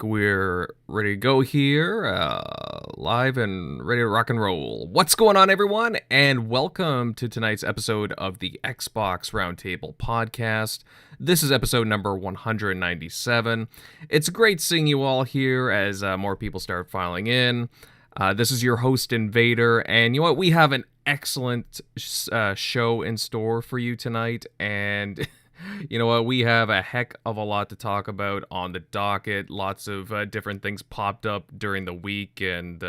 We're ready to go here, live and ready to rock and roll. What's going on, everyone? And welcome to tonight's episode of the Xbox Roundtable Podcast. This is episode number 197. It's great seeing you all here as more people start filing in. This is your host, Invader, and you know what? We have an excellent show in store for you tonight, and you know what? We have a heck of a lot to talk about on the docket. Lots of different things popped up during the week, and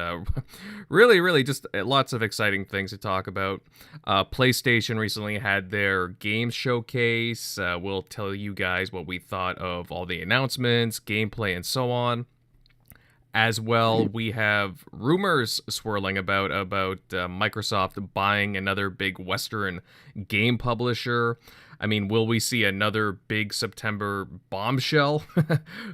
really just lots of exciting things to talk about. PlayStation recently had their game showcase. We'll tell you guys what we thought of all the announcements, gameplay, and so on. As well, we have rumors swirling about Microsoft buying another big Western game publisher. I mean, will we see another big September bombshell?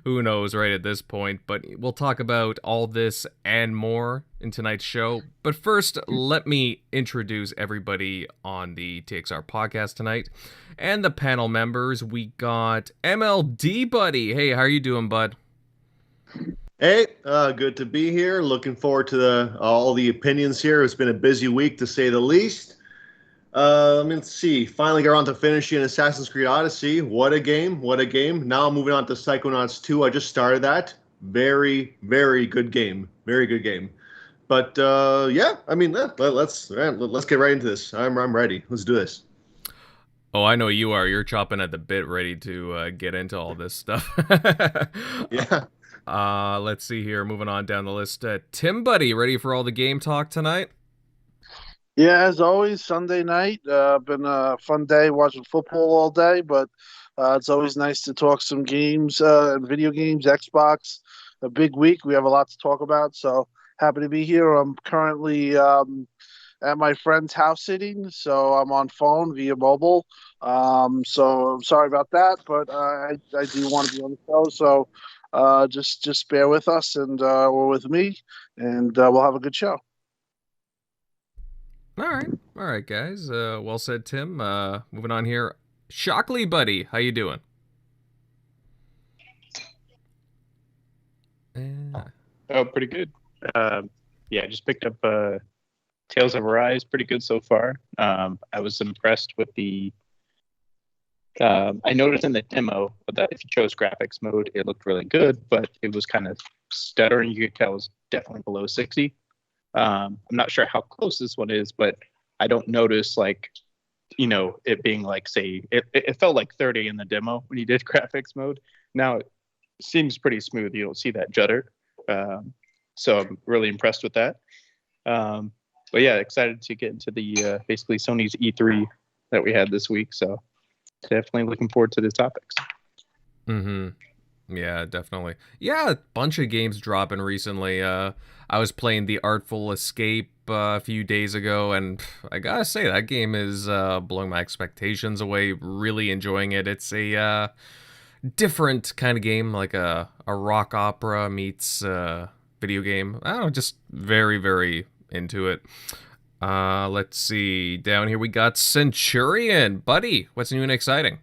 Who knows right at this point, but we'll talk about all this and more in tonight's show. But first, let me introduce everybody on the TXR Podcast tonight and the panel members. We got MLD Buddy. Hey, how are you doing, bud? Hey, good to be here. Looking forward to all the opinions here. It's been a busy week, to say the least. Let's see. Finally got around to finishing Assassin's Creed Odyssey. What a game. What a game. Now moving on to Psychonauts 2. I just started that. Very, very good game. Very good game. But, yeah, I mean, let's get right into this. I'm ready. Let's do this. Oh, I know you are. You're chopping at the bit, ready to get into all this stuff. Yeah. Let's see here. Moving on down the list. Tim Buddy, ready for all the game talk tonight? Yeah, as always, Sunday night. Been a fun day watching football all day, but it's always nice to talk some games, video games, Xbox. A big week. We have a lot to talk about, so happy to be here. I'm currently at my friend's house sitting, so I'm on phone via mobile. So I'm sorry about that, but I do want to be on the show, so just bear with us and or with me, and we'll have a good show. All right, guys. Well said, Tim. Moving on here. Shockley Buddy, how you doing? Oh, pretty good. Yeah, just picked up Tales of Arise. Pretty good so far. I was impressed with the. I noticed in the demo that if you chose graphics mode, it looked really good, but it was kind of stuttering. You could tell it was definitely below 60. I'm not sure how close this one is, but I don't notice it being like, say, it felt like 30 in the demo when you did graphics mode. Now it seems pretty smooth. You don't see that judder. So I'm really impressed with that. But yeah, excited to get into the basically Sony's E3 that we had this week. So definitely looking forward to the topics. Mm-hmm. Yeah, definitely. Yeah, a bunch of games dropping recently. I was playing The Artful Escape a few days ago, and I gotta say, that game is blowing my expectations away. Really enjoying it. It's a different kind of game, like a rock opera meets video game. I don't know, just very, very into it. Let's see. Down here we got Centurion. Buddy, what's new and exciting?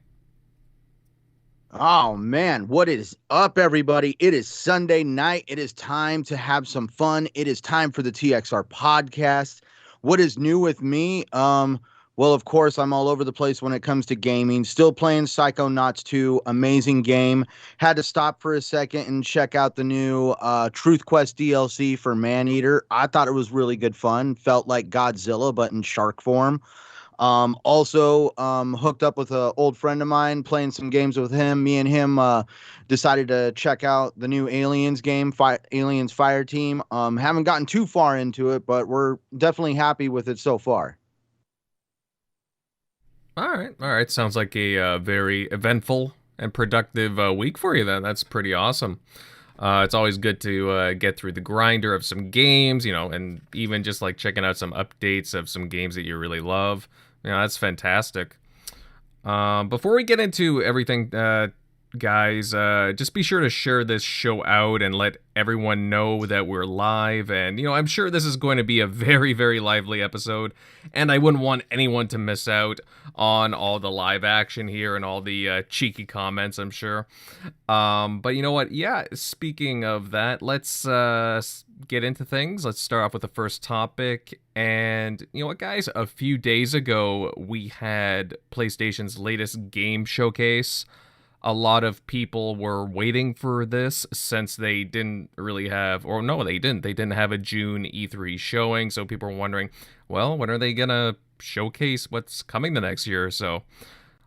Oh man, what is up, everybody? It is Sunday night. It is time to have some fun. It is time for the TXR Podcast. What is new with me? Well, of course, I'm all over the place when it comes to gaming. Still playing Psychonauts 2, amazing game. Had to stop for a second and check out the new Truth Quest DLC for Maneater. I thought it was really good fun. Felt like Godzilla, but in shark form. Also hooked up with an old friend of mine, playing some games with him. Me and him decided to check out the new Aliens game, Aliens Fireteam. Haven't gotten too far into it, but we're definitely happy with it so far. All right. Sounds like a very eventful and productive week for you then. That's pretty awesome. It's always good to get through the grinder of some games, and even just like checking out some updates of some games that you really love. That's fantastic. Before we get into everything guys, just be sure to share this show out and let everyone know that we're live. And, I'm sure this is going to be a very, very lively episode, and I wouldn't want anyone to miss out on all the live action here and all the cheeky comments, I'm sure. But you know what? Yeah, speaking of that, let's get into things. Let's start off with the first topic. And you know what, guys? A few days ago, we had PlayStation's latest game showcase. A lot of people were waiting for this since they didn't really have, or no, they didn't. They didn't have a June E3 showing, so people were wondering, well, when are they gonna showcase what's coming the next year or so?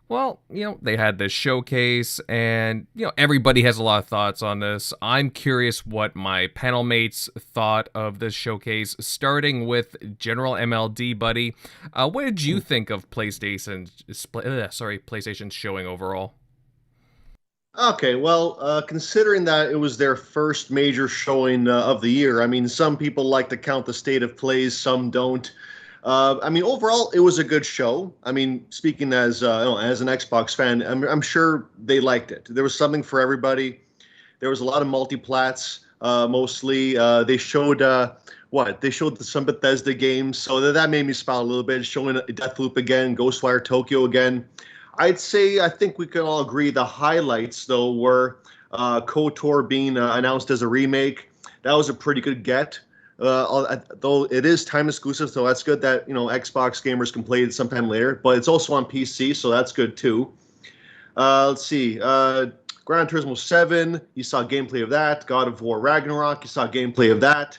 Well, they had this showcase, and, everybody has a lot of thoughts on this. I'm curious what my panel mates thought of this showcase, starting with General MLD, buddy. What did you think of PlayStation's showing overall? Okay, well, considering that it was their first major showing of the year, I mean, some people like to count the state of plays, some don't. I mean, overall, it was a good show. I mean, speaking as an Xbox fan, I'm sure they liked it. There was something for everybody. There was a lot of multiplats, mostly. They showed They showed some Bethesda games, so that made me smile a little bit. Showing Deathloop again, Ghostwire Tokyo again. I think we can all agree the highlights, though, were KOTOR being announced as a remake. That was a pretty good get. Though it is time exclusive, so that's good that Xbox gamers can play it sometime later. But it's also on PC, so that's good too. Let's see, Gran Turismo 7. You saw gameplay of that. God of War Ragnarok. You saw gameplay of that.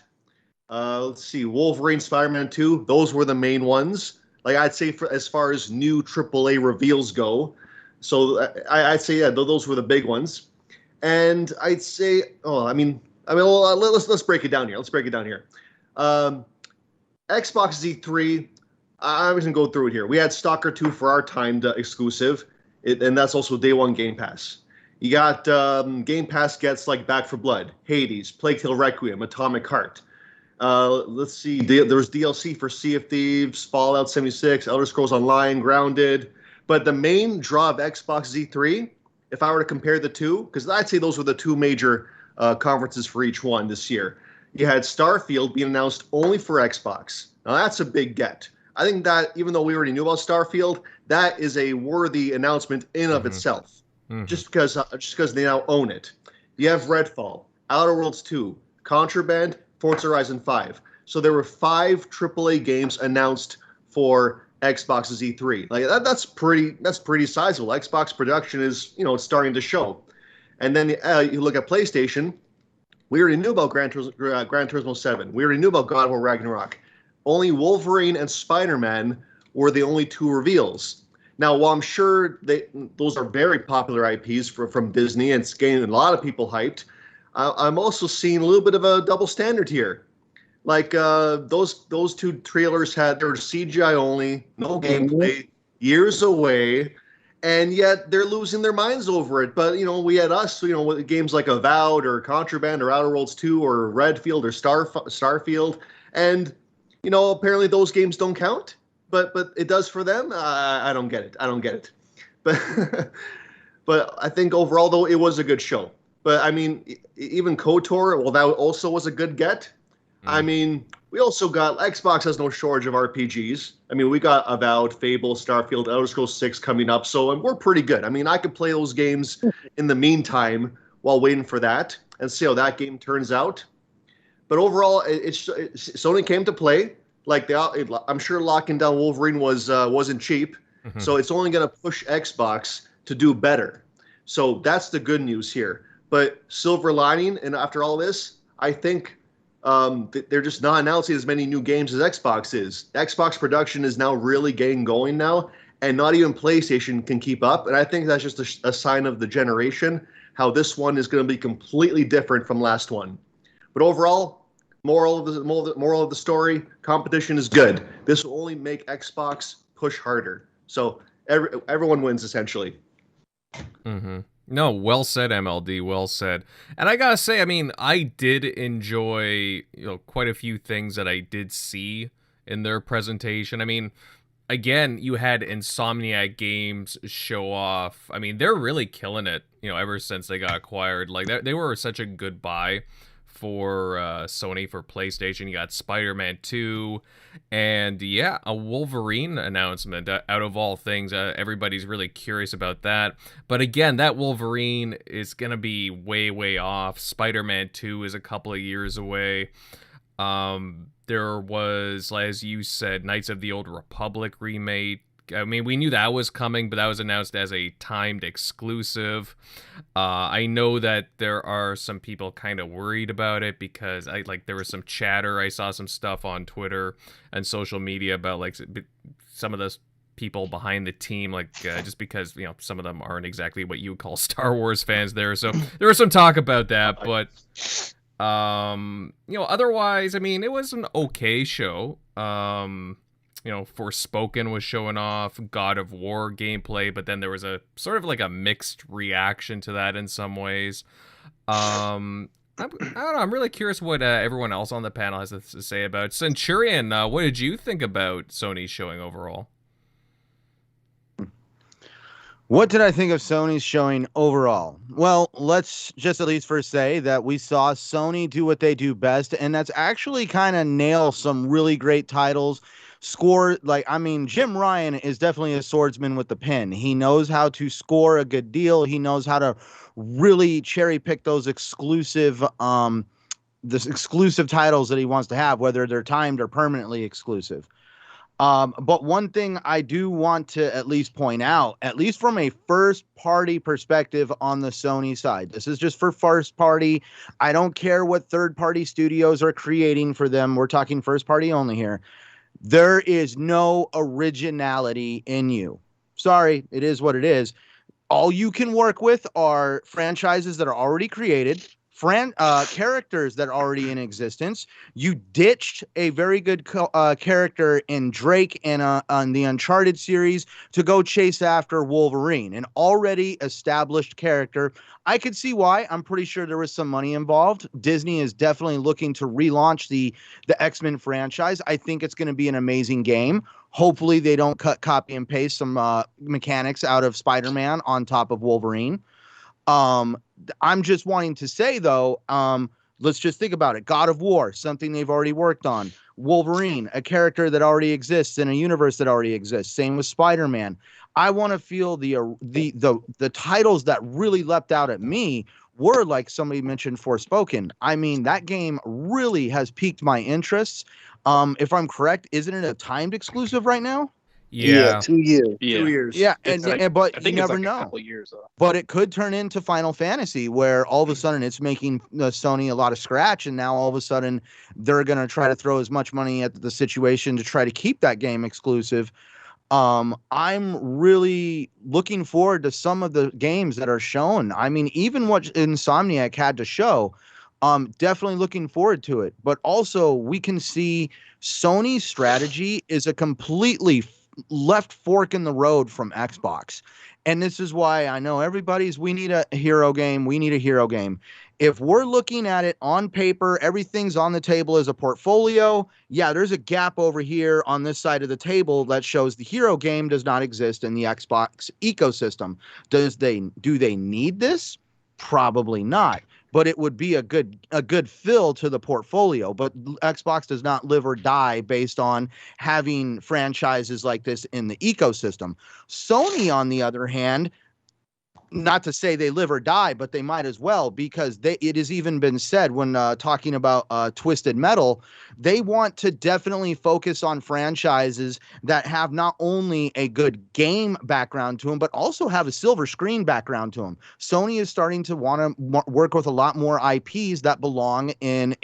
Let's see, Wolverine, Spider-Man 2. Those were the main ones. Like I'd say, as far as new AAA reveals go. So I'd say those were the big ones. And I'd say, let's break it down here. Xbox Z3, I'm just going to go through it here. We had Stalker 2 for our timed exclusive, and that's also day one Game Pass. You got Game Pass gets like Back 4 Blood, Hades, Plague Tale Requiem, Atomic Heart. Let's see, there was DLC for Sea of Thieves, Fallout 76, Elder Scrolls Online, Grounded. But the main draw of Xbox Z3, if I were to compare the two, because I'd say those were the two major conferences for each one this year. You had Starfield being announced only for Xbox. Now that's a big get. I think that even though we already knew about Starfield, that is a worthy announcement in of itself. Just because they now own it. You have Redfall, Outer Worlds 2, Contraband, Forza Horizon 5. So there were 5 AAA games announced for Xbox's E3. Like that's pretty sizable. Xbox production is it's starting to show. And then you look at PlayStation. We already knew about Gran Turismo 7. We already knew about God of War Ragnarok. Only Wolverine and Spider-Man were the only 2 reveals. Now, while I'm sure those are very popular IPs from Disney and it's getting a lot of people hyped, I'm also seeing a little bit of a double standard here. Like those 2 trailers they were CGI only, no gameplay, years away. And yet they're losing their minds over it. But, we had us, with games like Avowed or Contraband or Outer Worlds 2 or Redfield or Starfield. And, apparently those games don't count. But it does for them. I don't get it. But but I think overall, though, it was a good show. But, I mean, even KOTOR, well, that also was a good get. I mean, we also got Xbox has no shortage of RPGs. I mean, we got Avowed, Fable, Starfield, Elder Scrolls 6 coming up, so we're pretty good. I mean, I could play those games in the meantime while waiting for that and see how that game turns out. But overall, Sony came to play. Like I'm sure locking down Wolverine wasn't cheap, so it's only going to push Xbox to do better. So that's the good news here. But silver lining, and after all this, I think. They're just not announcing as many new games as Xbox is. Xbox production is now really getting going now, and not even PlayStation can keep up. And I think that's just a sign of the generation, how this one is going to be completely different from last one. But overall, moral of the story, competition is good. This will only make Xbox push harder. So everyone wins, essentially. Mm-hmm. No, well said, MLD, well said. And I gotta say, I mean, I did enjoy, quite a few things that I did see in their presentation. I mean, again, you had Insomniac Games show off. I mean, they're really killing it, ever since they got acquired. Like, they were such a good buy for Sony, for PlayStation. You got Spider-Man 2, and yeah, a Wolverine announcement out of all things. Everybody's really curious about that. But again, that Wolverine is going to be way, way off. Spider-Man 2 is a couple of years away. There was, as you said, Knights of the Old Republic remake. I mean, we knew that was coming, but that was announced as a timed exclusive. I know that there are some people kind of worried about it because there was some chatter. I saw some stuff on Twitter and social media about like some of those people behind the team, just because some of them aren't exactly what you would call Star Wars fans there. So there was some talk about that, but otherwise, I mean, it was an okay show. Forspoken was showing off God of War gameplay, but then there was a sort of like a mixed reaction to that in some ways. I don't know. I'm really curious what everyone else on the panel has to say about it. Centurion, what did you think about Sony's showing overall? What did I think of Sony's showing overall? Well, let's just at least first say that we saw Sony do what they do best, and that's actually kind of nail some really great titles. Jim Ryan is definitely a swordsman with the pen. He knows how to score a good deal. He knows how to really cherry pick those exclusive titles that he wants to have, whether they're timed or permanently exclusive. But one thing I do want to at least point out, at least from a first party perspective on the Sony side, this is just for first party. I don't care what third party studios are creating for them. We're talking first party only here. There is no originality in you. Sorry, it is what it is. All you can work with are franchises that are already created, characters that are already in existence. You ditched a very good character in Drake and on the Uncharted series to go chase after Wolverine, an already established character. I could see why. I'm pretty sure there was some money involved. Disney is definitely looking to relaunch the X-Men franchise. I think it's going to be an amazing game. Hopefully they don't copy and paste some mechanics out of Spider-Man on top of Wolverine. I'm just wanting to say, though, let's just think about it. God of War, something they've already worked on. Wolverine, a character that already exists in a universe that already exists. Same with Spider-Man. I want to feel the titles that really leapt out at me were, like somebody mentioned, Forspoken. I mean, that game really has piqued my interests. If I'm correct, isn't it a timed exclusive right now? Yeah. 2 years. Yeah. 2 years. Yeah, I but think you it's never like know. a couple years off. But it could turn into Final Fantasy, where all of a sudden it's making Sony a lot of scratch, and now all of a sudden they're going to try to throw as much money at the situation to try to keep that game exclusive. I'm really looking forward to some of the games that are shown. I mean, even what Insomniac had to show, definitely looking forward to it. But also, we can see Sony's strategy is a completely left fork in the road from Xbox. And this is why I know we need a hero game. We need a hero game. If we're looking at it on paper, everything's on the table as a portfolio. Yeah, there's a gap over here on this side of the table that shows the hero game does not exist in the Xbox ecosystem. Do they need this? Probably not. But it would be a good fill to the portfolio. But Xbox does not live or die based on having franchises like this in the ecosystem. Sony, on the other hand, not to say they live or die, but they might as well, because it has even been said when talking about Twisted Metal, they want to definitely focus on franchises that have not only a good game background to them, but also have a silver screen background to them. Sony is starting to want to work with a lot more IPs that belong in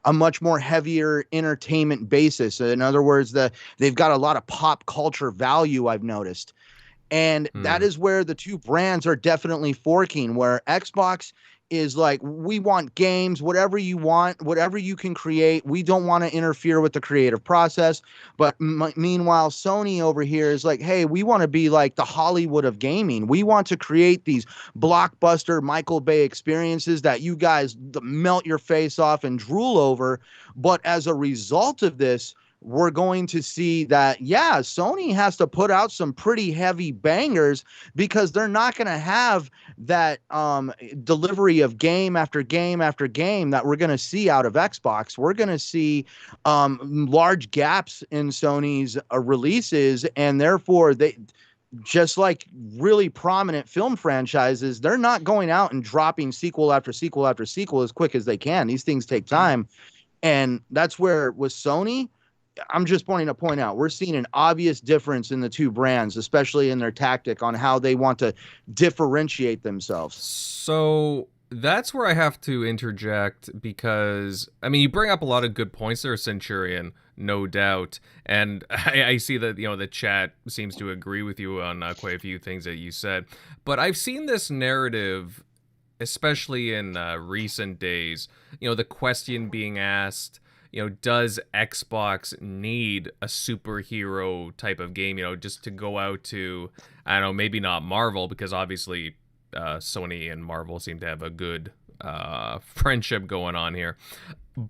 a much more heavier entertainment basis. In other words, they've got a lot of pop culture value, I've noticed. And that is where the two brands are definitely forking, where Xbox is like, we want games, whatever you want, whatever you can create. We don't want to interfere with the creative process. But meanwhile, Sony over here is like, hey, we want to be like the Hollywood of gaming. We want to create these blockbuster Michael Bay experiences that you guys melt your face off and drool over. But as a result of this, we're going to see that, yeah, Sony has to put out some pretty heavy bangers because they're not going to have that delivery of game after game after game that we're going to see out of Xbox. We're going to see large gaps in Sony's releases, and therefore they, just like really prominent film franchises, they're not going out and dropping sequel after sequel after sequel as quick as they can. These things take time. And that's where with Sony, I'm just pointing a point out. We're seeing an obvious difference in the two brands, especially in their tactic on how they want to differentiate themselves. So that's where I have to interject because, I mean, you bring up a lot of good points there, Centurion, no doubt. And I see that, the chat seems to agree with you on quite a few things that you said. But I've seen this narrative, especially in recent days, the question being asked, does Xbox need a superhero type of game, just to go out to, I don't know, maybe not Marvel, because obviously Sony and Marvel seem to have a good friendship going on here.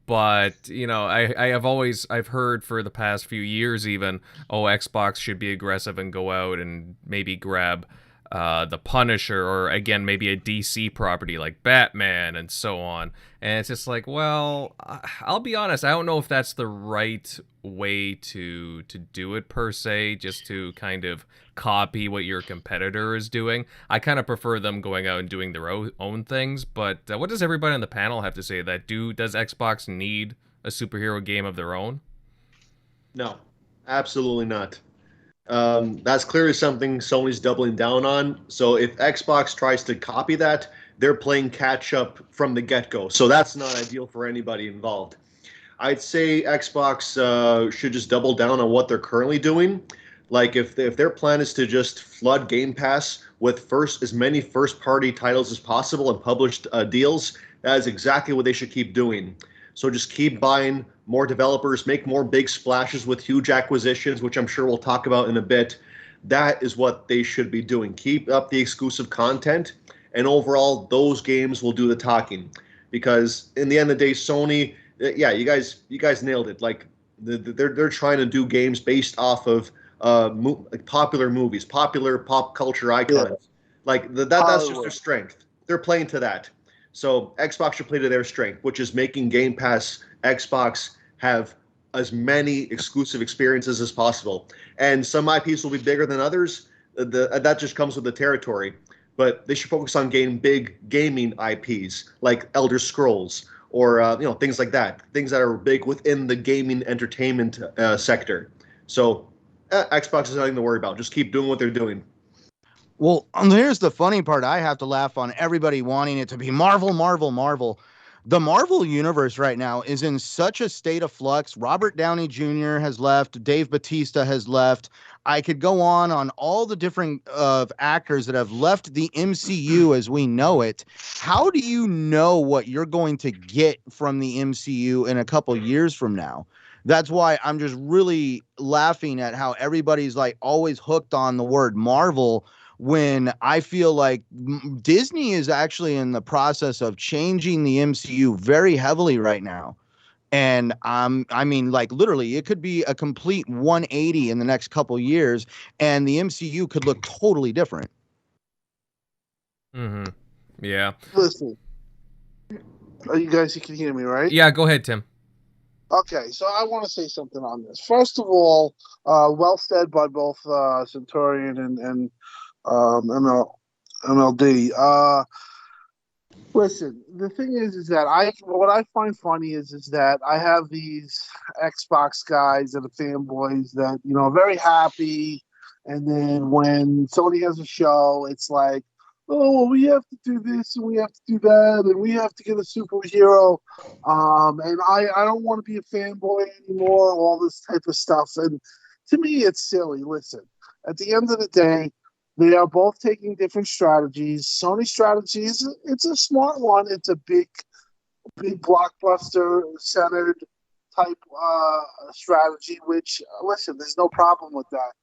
But, I've heard for the past few years even, Xbox should be aggressive and go out and maybe grab the Punisher, or again maybe a DC property like Batman and so on. And it's just like, well, I'll be honest, I don't know if that's the right way to do it per se, just to kind of copy what your competitor is doing. I kind of prefer them going out and doing their own things. But what does everybody on the panel have to say? Does Xbox need a superhero game of their own? No, absolutely not. That's clearly something Sony's doubling down on. So if Xbox tries to copy that, they're playing catch up from the get-go. So that's not ideal for anybody involved. I'd say Xbox should just double down on what they're currently doing. Like if their plan is to just flood Game Pass with as many first-party titles as possible and published deals, that is exactly what they should keep doing. So just keep buying more developers, make more big splashes with huge acquisitions, which I'm sure we'll talk about in a bit. That is what they should be doing. Keep up the exclusive content, and overall, those games will do the talking. Because in the end of the day, Sony, yeah, you guys nailed it. Like they're trying to do games based off of popular movies, popular pop culture icons. Yeah. Like that's just their strength. They're playing to that. So Xbox should play to their strength, which is making Game Pass Xbox have as many exclusive experiences as possible. And some IPs will be bigger than others. That just comes with the territory. But they should focus on getting big gaming IPs like Elder Scrolls or things like that, things that are big within the gaming entertainment sector. So Xbox is nothing to worry about. Just keep doing what they're doing. Well, here's the funny part. I have to laugh on everybody wanting it to be Marvel, Marvel, Marvel. The Marvel universe right now is in such a state of flux. Robert Downey Jr. has left. Dave Bautista has left. I could go on all the different actors that have left the MCU as we know it. How do you know what you're going to get from the MCU in a couple years from now? That's why I'm just really laughing at how everybody's like always hooked on the word Marvel, when I feel like Disney is actually in the process of changing the MCU very heavily right now. And I mean, like literally, it could be a complete 180 in the next couple years, and the MCU could look totally different. Mm-hmm. Yeah. Listen, you guys, you can hear me, right? Yeah, go ahead, Tim. Okay, so I want to say something on this. First of all, well said by both Centurion and MLD. Listen, the thing is that what I find funny is that I have these Xbox guys that are fanboys that, are very happy. And then when Sony has a show, it's like, oh, well, we have to do this and we have to do that and we have to get a superhero. And I don't want to be a fanboy anymore, all this type of stuff. And to me, it's silly. Listen, at the end of the day, they are both taking different strategies. Sony's strategy it's a smart one. It's a big blockbuster centered type strategy, which, listen, there's no problem with that.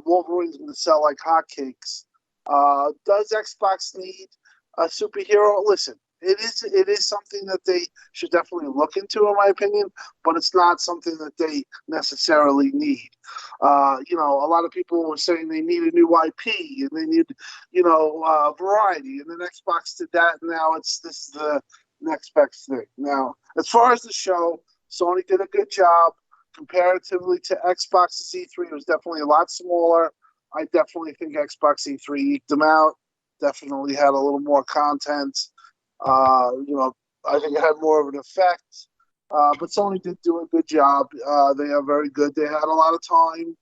Wolverine's going to sell like hotcakes. Does Xbox need a superhero? Listen, it is something that they should definitely look into, in my opinion, but it's not something that they necessarily need. A lot of people were saying they need a new IP and they need, variety, and then Xbox did that, and now this is the next best thing. Now, as far as the show, Sony did a good job comparatively to Xbox's E3. It was definitely a lot smaller. I definitely think Xbox E3 eked them out. Definitely had a little more content. I think it had more of an effect. But Sony did do a good job. They are very good. They had a lot of time.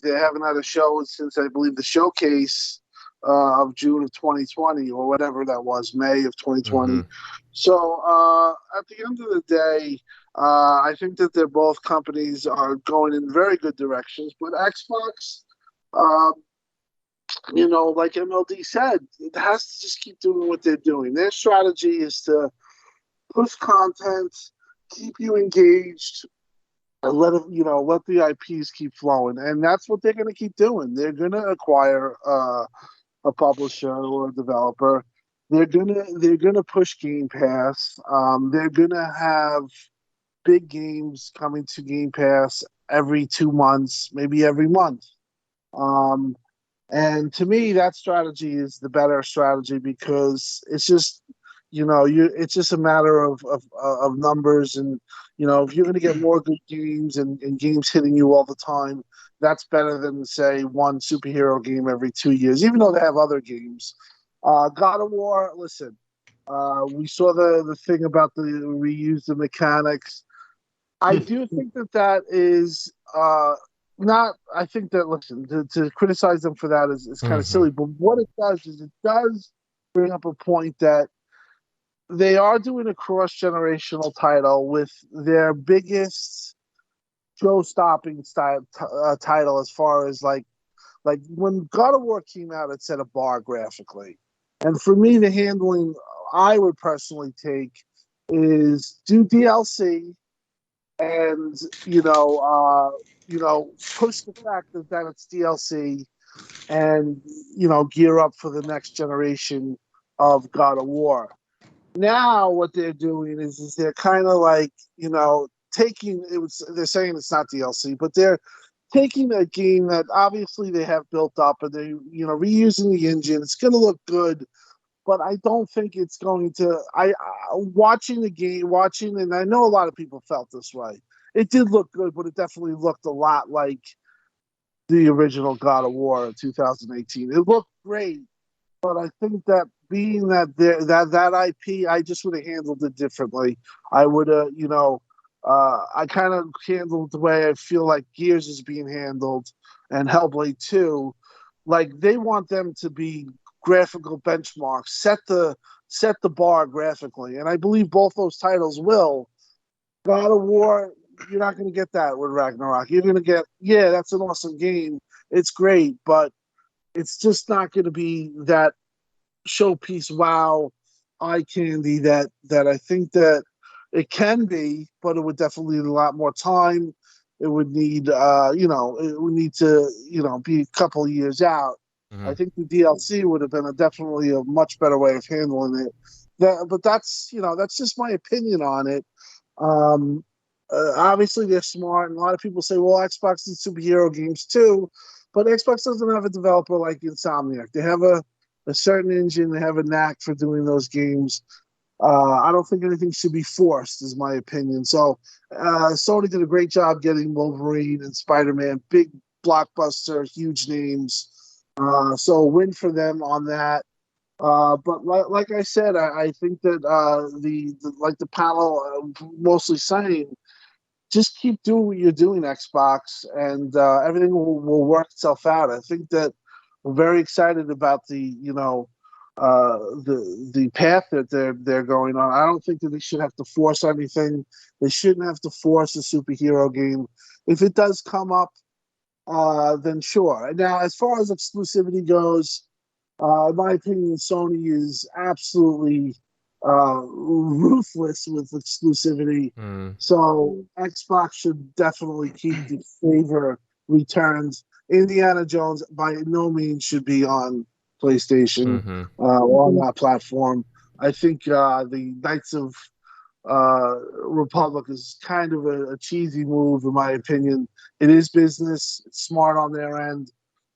They haven't had a show since, I believe, the showcase of June of 2020 or whatever that was, May of 2020. Mhm. So at the end of the day, I think that they're both companies are going in very good directions. But Xbox, like MLD said, it has to just keep doing what they're doing. Their strategy is to push content, keep you engaged, and let the IPs keep flowing, and that's what they're going to keep doing. They're going to acquire a publisher or a developer. They're gonna push Game Pass. They're gonna have big games coming to Game Pass every 2 months, maybe every month. And to me, that strategy is the better strategy because it's just, it's just a matter of numbers. And, if you're going to get more good games and games hitting you all the time, that's better than, say, one superhero game every 2 years, even though they have other games. God of War, listen, we saw the thing about the reuse the mechanics. I do think that is not. I think that, listen, to criticize them for that is kind of silly. But what it does is it does bring up a point that they are doing a cross-generational title with their biggest show-stopping title as far as like when God of War came out, it set a bar graphically. And for me, the handling I would personally take is do DLC and push the fact that it's DLC and gear up for the next generation of God of War. Now what they're doing is they're kind of like taking it was they're saying it's not DLC, but they're taking a game that obviously they have built up and they reusing the engine. It's going to look good, but I don't think it's going to. Watching the game, and I know a lot of people felt this way. It did look good, but it definitely looked a lot like the original God of War in 2018. It looked great, but I think that being that that IP, I just would have handled it differently. I would have, I kind of handled the way I feel like Gears is being handled and Hellblade 2. Like they want them to be graphical benchmarks, set the bar graphically, and I believe both those titles will. God of War, you're not going to get that with Ragnarok. You're going to get, that's an awesome game. It's great, but it's just not going to be that showpiece wow eye candy that I think that it can be, but it would definitely need a lot more time. It would need, it would need to, be a couple of years out. I think the DLC would have been definitely a much better way of handling it. But that's just my opinion on it. Obviously, they're smart, and a lot of people say, well, Xbox did superhero games too, but Xbox doesn't have a developer like Insomniac. They have a certain engine. They have a knack for doing those games. I don't think anything should be forced, is my opinion. So Sony did a great job getting Wolverine and Spider-Man, big blockbuster, huge names. So a win for them on that. But like I said, I think that the panel mostly saying, just keep doing what you're doing, Xbox, and everything will work itself out. I think that we're very excited about the path that they're going on. I don't think that they should have to force anything. They shouldn't have to force a superhero game. If it does come up, then sure. Now, as far as exclusivity goes, in my opinion, Sony is absolutely ruthless with exclusivity. So Xbox should definitely keep the favor returns. Indiana Jones by no means should be on PlayStation or on that platform. I think the Knights of Republic is kind of a cheesy move, in my opinion. It is business, it's smart on their end,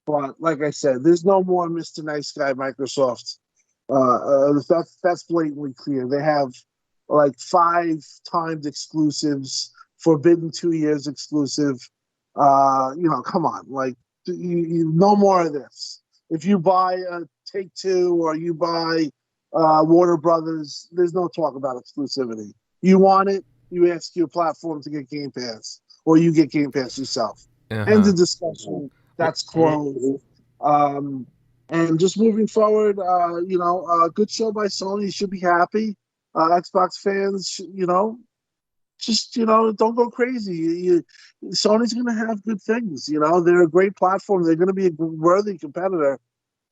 but like I said, there's no more Mr. Nice Guy Microsoft. That's blatantly clear. They have like 5 timed exclusives, forbidden 2 years exclusive. Come on, like you no more of this. If you buy a Take-Two or you buy Warner Brothers, there's no talk about exclusivity. You want it, you ask your platform to get Game Pass, or you get Game Pass yourself. End of discussion. That's closed. And just moving forward, good show by Sony. You should be happy. Xbox fans, don't go crazy. Sony's going to have good things. They're a great platform. They're going to be a worthy competitor.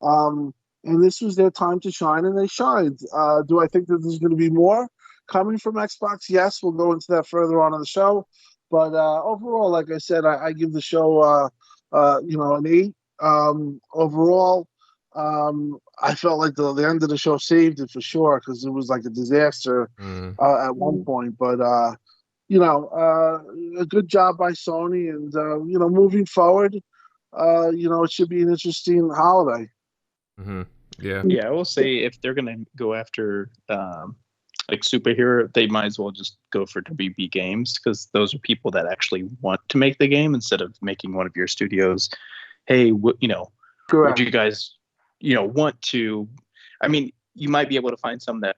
And this was their time to shine, and they shined. Do I think that there's going to be more coming from Xbox? Yes, we'll go into that further on in the show. But overall, like I said, I give the show, an 8. Overall, I felt like the end of the show saved it for sure, because it was like a disaster at one point. But a good job by Sony, and moving forward, it should be an interesting holiday. I will say, if they're gonna go after like superhero, they might as well just go for WB Games, because those are people that actually want to make the game, instead of making one of your studios. Hey, would you guys want to? I mean, you might be able to find some that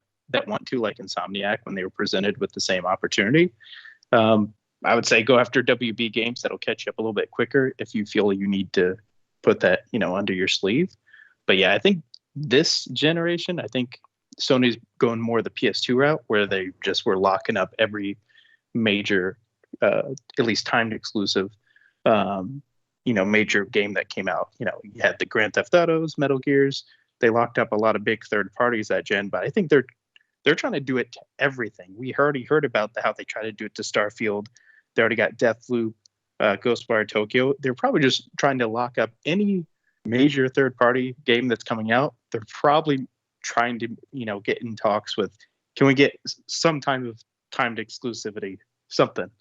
want to, like Insomniac, when they were presented with the same opportunity. I would say go after WB Games. That'll catch you up a little bit quicker if you feel you need to put that under your sleeve. But yeah, I think this generation, I think Sony's going more the PS2 route, where they just were locking up every major, at least timed exclusive, major game that came out. You had the Grand Theft Autos, Metal Gears. They locked up a lot of big third parties that gen, but I think they're trying to do it to everything. We already heard about how they try to do it to Starfield. They already got Deathloop, Ghostwire Tokyo. They're probably just trying to lock up any major third party game that's coming out. They're probably trying to get in talks with, can we get some kind of timed exclusivity, something.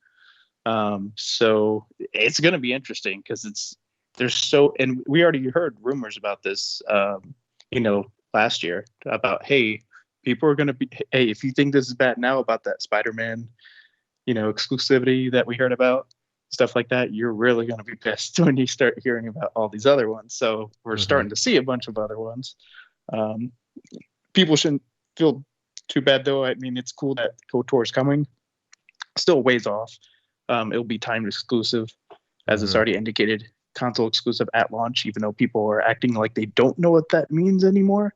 So it's going to be interesting, because and we already heard rumors about this last year about, hey, people are going to be, hey, if you think this is bad now about that Spider-Man exclusivity that we heard about, stuff like that, you're really going to be pissed when you start hearing about all these other ones. So we're starting to see a bunch of other ones. People shouldn't feel too bad, though. I mean, it's cool that KOTOR's coming. Still ways off. It'll be timed exclusive, as it's already indicated, console exclusive at launch, even though people are acting like they don't know what that means anymore.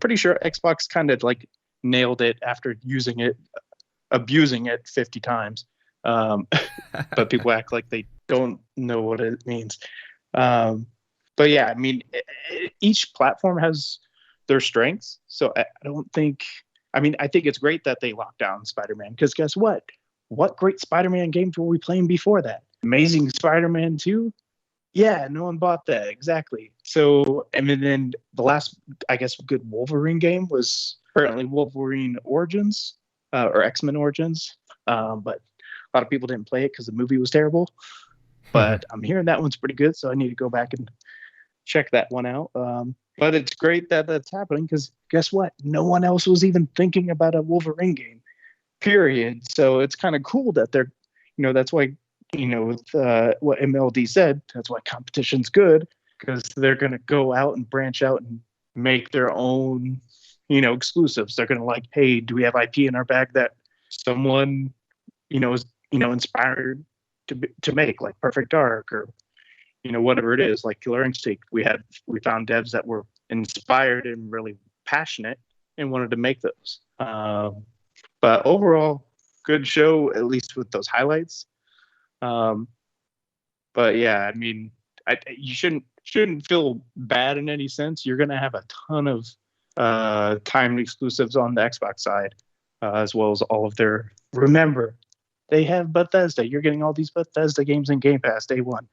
Pretty sure Xbox kind of like nailed it after abusing it 50 times. But people act like they don't know what it means. But yeah, I mean, each platform has their strengths. So I think it's great that they locked down Spider-Man, because guess what? What great Spider-Man games were we playing before that? Amazing Spider-Man 2? Yeah, no one bought that. Exactly. So, then the last, I guess, good Wolverine game was apparently Wolverine Origins, or X-Men Origins. But a lot of people didn't play it because the movie was terrible. But I'm hearing that one's pretty good, so I need to go back and check that one out. But it's great that that's happening, because guess what? No one else was even thinking about a Wolverine game, period. So it's kind of cool that they're, that's why, with what MLD said, that's why competition's good, because they're going to go out and branch out and make their own, exclusives. They're going to like, hey, do we have IP in our bag that someone, is, inspired to make, like Perfect Dark, or, whatever it is, like Killer Instinct. We found devs that were inspired and really passionate and wanted to make those. But overall, good show, at least with those highlights. But yeah, I mean, you shouldn't feel bad in any sense. You're gonna have a ton of timed exclusives on the Xbox side, as well as all of their. Remember, they have Bethesda. You're getting all these Bethesda games in Game Pass day one.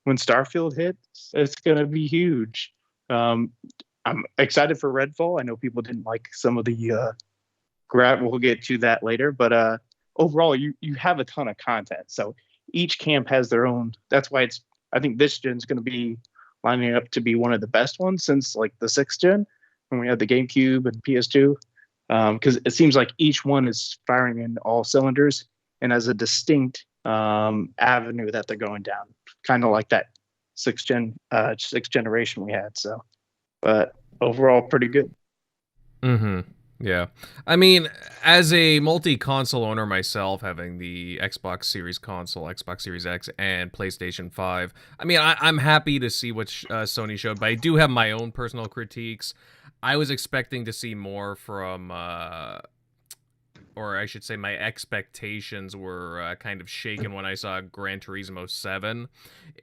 When Starfield hits, it's gonna be huge. I'm excited for Redfall. I know people didn't like some of the grab. We'll get to that later, but overall, you have a ton of content. So each camp has their own. That's why I think this gen's going to be lining up to be one of the best ones since like the 6th gen when we had the GameCube and PS2. Because it seems like each one is firing in all cylinders and has a distinct avenue that they're going down, kind of like that 6th generation we had. So, but overall, pretty good. Mm-hmm. Yeah. I mean, as a multi-console owner myself, having the Xbox Series console, Xbox Series X, and PlayStation 5, I mean, I'm happy to see what Sony showed, but I do have my own personal critiques. I was expecting to see more from, or I should say my expectations were kind of shaken when I saw Gran Turismo 7.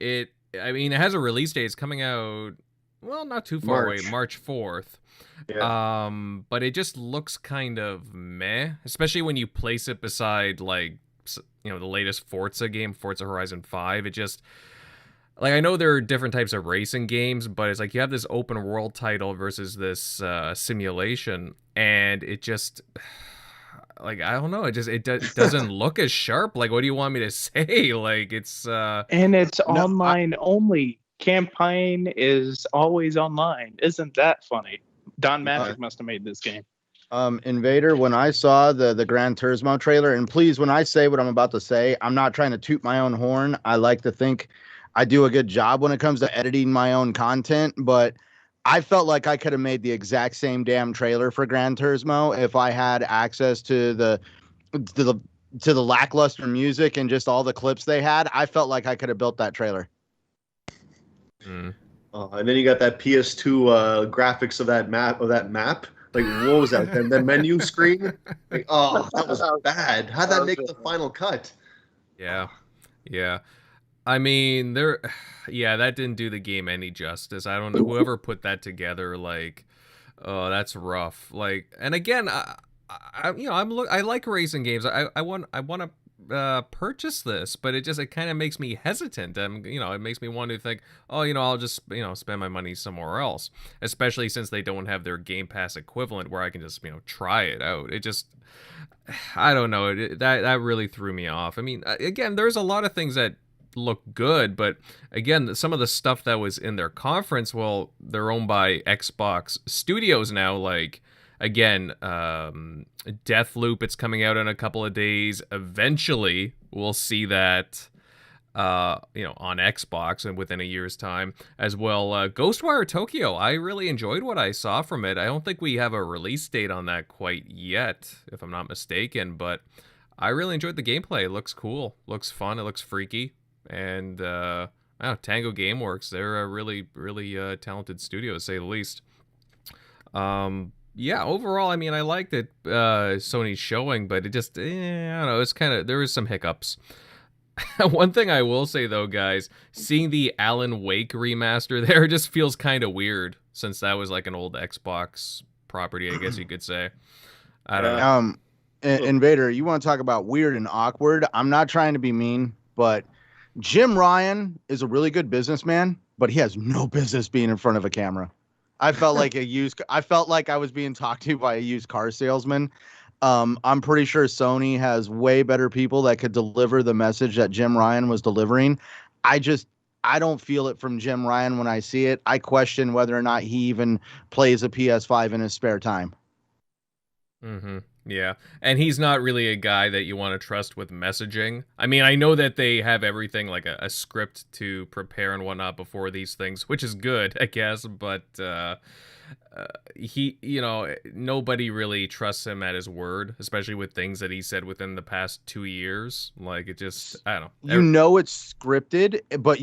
It has a release date. It's coming out, well, not too far away, March 4th. Yeah. But it just looks kind of meh, especially when you place it beside, like, the latest Forza game, Forza Horizon 5. It just, like, I know there are different types of racing games, but it's like you have this open world title versus this simulation, and it just, like, I don't know, it doesn't look as sharp. Like, what do you want me to say? Like, it's and it's online only. Campaign is always online. Isn't that funny? Don Matrick must have made this game. Invader, when I saw the Gran Turismo trailer, and please, when I say what I'm about to say, I'm not trying to toot my own horn. I like to think I do a good job when it comes to editing my own content, but I felt like I could have made the exact same damn trailer for Gran Turismo if I had access to the lackluster music and just all the clips they had. I felt like I could have built that trailer. And then you got that PS2 graphics of that map. Like, what was that? The menu screen? Like, oh, that was bad. How'd that make the final cut? Yeah. I mean, that didn't do the game any justice. I don't know whoever put that together. Like, oh, that's rough. Like, and again, I like racing games. I want to purchase this, but it kind of makes me hesitant. It makes me want to think, I'll just spend my money somewhere else, especially since they don't have their Game Pass equivalent where I can just try it out. It just, I don't know, that really threw me off. I mean, again, there's a lot of things that look good, but again, some of the stuff that was in their conference, well, they're owned by Xbox Studios now. Like, again, Deathloop, it's coming out in a couple of days. Eventually, we'll see that, on Xbox and within a year's time as well. Ghostwire Tokyo, I really enjoyed what I saw from it. I don't think we have a release date on that quite yet, if I'm not mistaken, but I really enjoyed the gameplay. It looks cool, looks fun, it looks freaky, and Tango Gameworks, they're a really, really talented studio, to say the least. Yeah, overall, I mean, I liked it, Sony's showing, but it just, I don't know, it's kind of, there was some hiccups. One thing I will say, though, guys, seeing the Alan Wake remaster there just feels kind of weird, since that was like an old Xbox property, I guess you could say. I don't know. Invader, you want to talk about weird and awkward? I'm not trying to be mean, but Jim Ryan is a really good businessman, but he has no business being in front of a camera. I felt like I was being talked to by a used car salesman. I'm pretty sure Sony has way better people that could deliver the message that Jim Ryan was delivering. I don't feel it from Jim Ryan when I see it. I question whether or not he even plays a PS5 in his spare time. Mm-hmm. Yeah, and he's not really a guy that you want to trust with messaging. I mean, I know that they have everything like a script to prepare and whatnot before these things, which is good, I guess, but he, nobody really trusts him at his word, especially with things that he said within the past 2 years. Like, it just, I don't know. It's scripted, but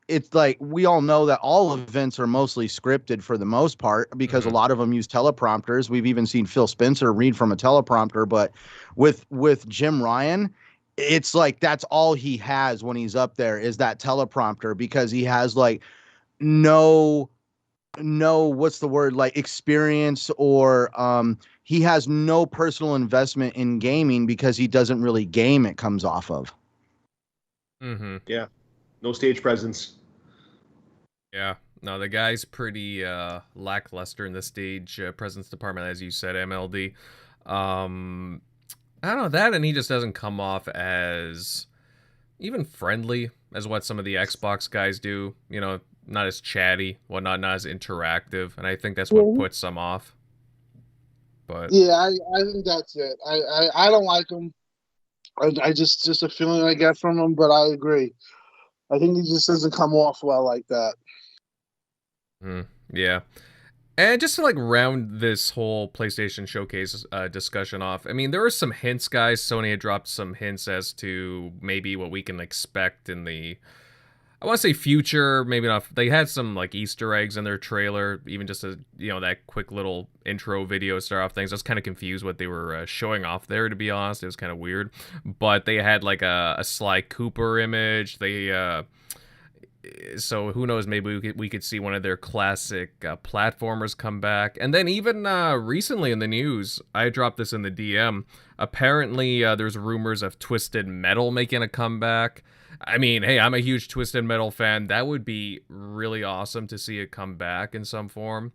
it's like, we all know that all events are mostly scripted for the most part, because a lot of them use teleprompters. We've even seen Phil Spencer read from a teleprompter, but with Jim Ryan, it's like, that's all he has when he's up there is that teleprompter, because he has like no, what's the word, like experience, or he has no personal investment in gaming because he doesn't really game, it comes off of. Mm-hmm. Yeah. No stage presence. Yeah. No, the guy's pretty lackluster in the stage presence department, as you said, MLD. I don't know that, and he just doesn't come off as even friendly as what some of the Xbox guys do. You know, not as chatty, whatnot, not as interactive, and I think that's what puts some off. But yeah, I think that's it. I don't like him. I just a feeling I get from him, but I agree. I think he just doesn't come off well like that. Yeah. And just to like round this whole PlayStation Showcase discussion off, I mean, there were some hints, guys. Sony had dropped some hints as to maybe what we can expect in the, I want to say future, maybe not. They had some like Easter eggs in their trailer, even just a, you know, that quick little intro video start off things. I was kind of confused what they were showing off there, to be honest. It was kind of weird. But they had like a Sly Cooper image. They, so who knows, maybe we could see one of their classic platformers come back. And then even recently in the news, I dropped this in the DM, apparently there's rumors of Twisted Metal making a comeback. I mean, hey, I'm a huge Twisted Metal fan. That would be really awesome to see it come back in some form.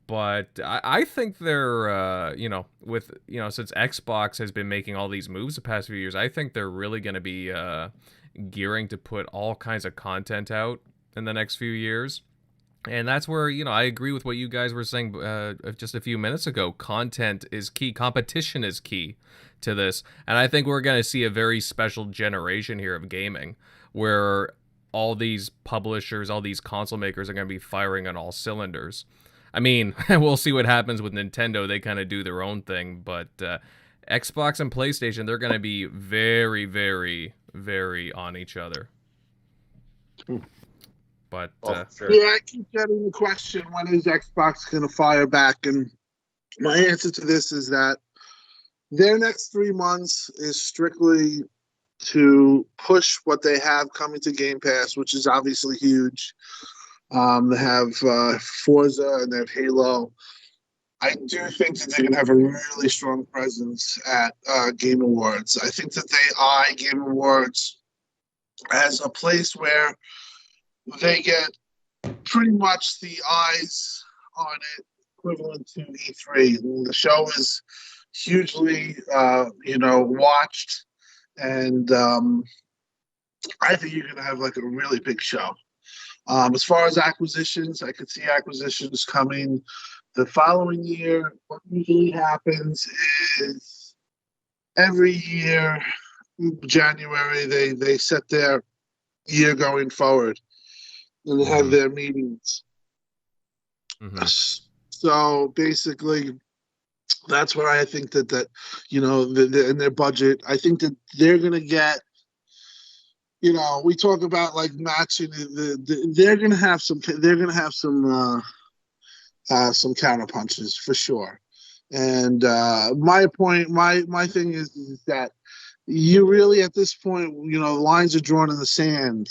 But I think they're, you know, with, you know, since Xbox has been making all these moves the past few years, I think they're really going to be gearing to put all kinds of content out in the next few years. And that's where, you know, I agree with what you guys were saying just a few minutes ago. Content is key. Competition is key to this. And I think we're going to see a very special generation here of gaming where all these publishers, all these console makers are going to be firing on all cylinders. I mean, we'll see what happens with Nintendo. They kind of do their own thing. But Xbox and PlayStation, they're going to be very, very, very on each other. But sure. Yeah, I keep getting the question, when is Xbox going to fire back? And my answer to this is that their next 3 months is strictly to push what they have coming to Game Pass, which is obviously huge. They have Forza and they have Halo. I do think that they're going to have a really strong presence at Game Awards. I think that they eye Game Awards as a place where they get pretty much the eyes on it equivalent to E3. The show is hugely, watched, and I think you're going to have like a really big show. As far as acquisitions, I could see acquisitions coming the following year. What usually happens is every year, January, they set their year going forward and they have their meetings. mm-hmm. So basically, that's where I think that you know, in their budget, I think that they're going to get, you know, we talk about like matching they're going to have some counter punches for sure. And my thing is that you really, at this point, you know, lines are drawn in the sand.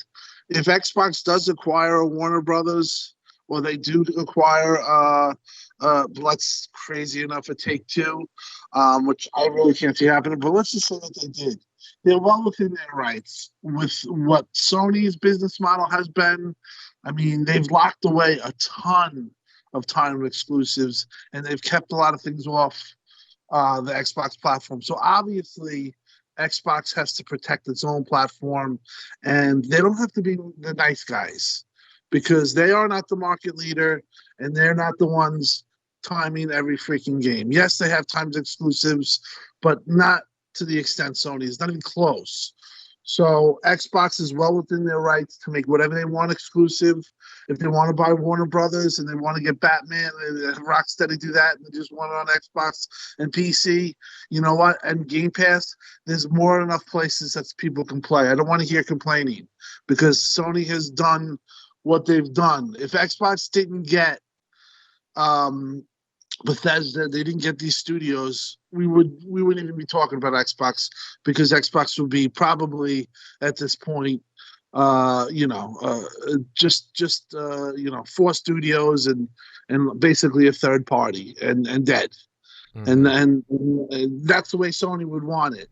If Xbox does acquire a Warner Brothers, or they do acquire let's crazy enough a Take-Two, which I really can't see happening, but let's just say that they did. They're well within their rights with what Sony's business model has been. I mean, they've locked away a ton of time exclusives, and they've kept a lot of things off the Xbox platform. So obviously, Xbox has to protect its own platform, and they don't have to be the nice guys because they are not the market leader, and they're not the ones timing every freaking game. Yes, they have timed exclusives, but not to the extent Sony is, not even close. So Xbox is well within their rights to make whatever they want exclusive. If they want to buy Warner Brothers and they want to get Batman and Rocksteady do that and they just want it on Xbox and PC, you know what? And Game Pass, there's more than enough places that people can play. I don't want to hear complaining because Sony has done what they've done. If Xbox didn't get Bethesda, they didn't get these studios, we wouldn't even be talking about Xbox, because Xbox would be probably at this point just 4 studios and basically a third party and dead. Mm-hmm. And that's the way Sony would want it.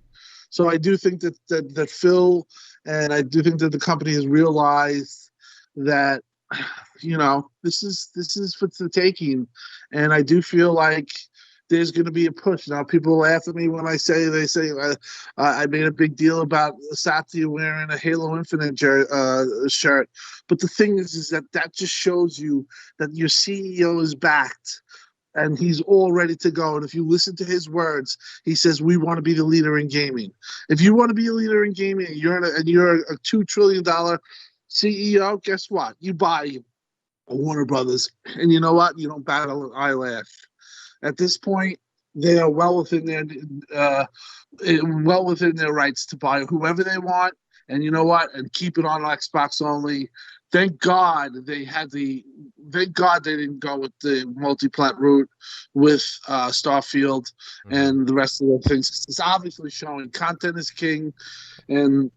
So I do think that Phil, and I do think that the company has realized that this is for the taking, and I do feel like there's going to be a push. Now, people laugh at me when they say I made a big deal about Satya wearing a Halo Infinite shirt, but the thing is that just shows you that your CEO is backed. And he's all ready to go. And if you listen to his words, he says, we want to be the leader in gaming. If you want to be a leader in gaming and you're a $2 trillion CEO, guess what? You buy Warner Brothers. And you know what? You don't battle an eyelash. At this point, they are well within their rights to buy whoever they want. And you know what? And keep it on Xbox only. Thank God they didn't go with the multi-plat route with Starfield and the rest of the things. It's obviously showing content is king, and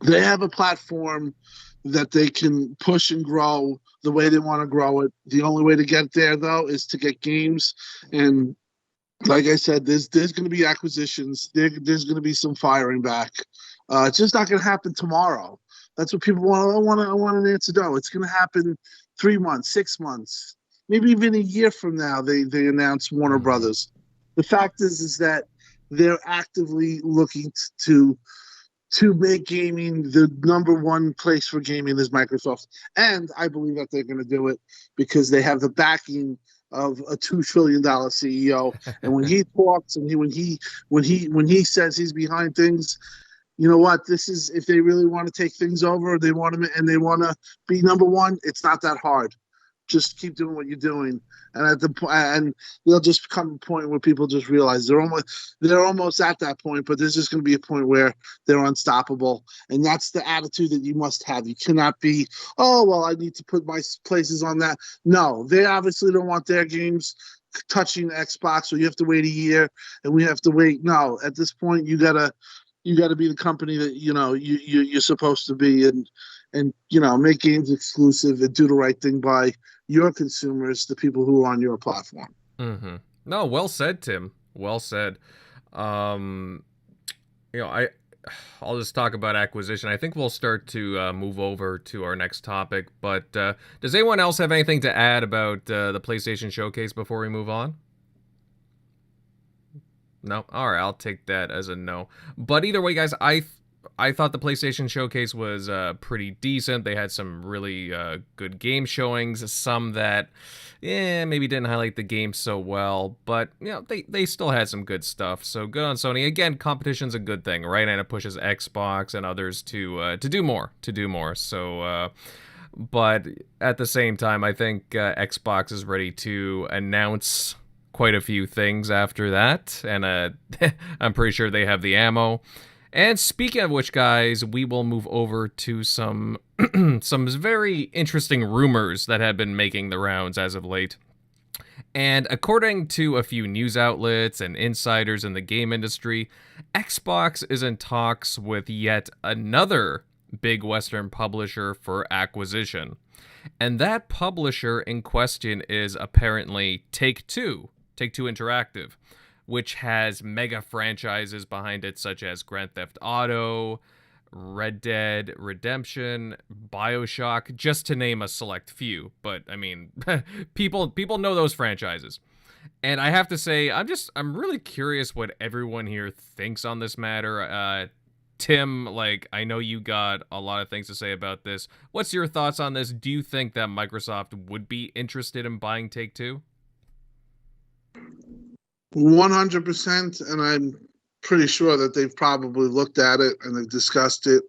they have a platform that they can push and grow the way they want to grow it. The only way to get there, though, is to get games. And like I said, there's going to be acquisitions. There's going to be some firing back. It's just not going to happen tomorrow. That's what people want. I want an answer. No, it's going to happen 3 months, 6 months, maybe even a year from now. They announce Warner Brothers. The fact is that they're actively looking to make gaming the number one place for gaming is Microsoft, and I believe that they're going to do it because they have the backing of a $2 trillion CEO. And when he talks and when he says he's behind things. You know what? This is if they really want to take things over, they want to be number one. It's not that hard. Just keep doing what you're doing, and there'll just come a point where people just realize they're almost at that point. But there's just going to be a point where they're unstoppable, and that's the attitude that you must have. You cannot be, oh well, I need to put my places on that. No, they obviously don't want their games touching Xbox, so you have to wait a year, and we have to wait. No, at this point, you gotta be the company that you're supposed to be, and make games exclusive and do the right thing by your consumers, the people who are on your platform. Mm-hmm. No, well said, Tim. Well said. I'll just talk about acquisition. I think we'll start to move over to our next topic. But does anyone else have anything to add about the PlayStation Showcase before we move on? No? All right, I'll take that as a no. But either way, guys, I thought the PlayStation Showcase was pretty decent. They had some really good game showings, some that maybe didn't highlight the game so well, but they still had some good stuff. So good on Sony. Again, competition's a good thing, right? And it pushes Xbox and others to do more. So but at the same time, I think Xbox is ready to announce quite a few things after that, and I'm pretty sure they have the ammo. And speaking of which, guys, we will move over to some very interesting rumors that have been making the rounds as of late. And according to a few news outlets and insiders in the game industry, Xbox is in talks with yet another big Western publisher for acquisition. And that publisher in question is apparently Take-Two Interactive, which has mega franchises behind it such as Grand Theft Auto, Red Dead Redemption, BioShock, just to name a select few. But I mean, people know those franchises. And I have to say, I'm really curious what everyone here thinks on this matter. Tim, I know you got a lot of things to say about this. What's your thoughts on this? Do you think that Microsoft would be interested in buying Take-Two? 100%, and I'm pretty sure that they've probably looked at it and they've discussed it.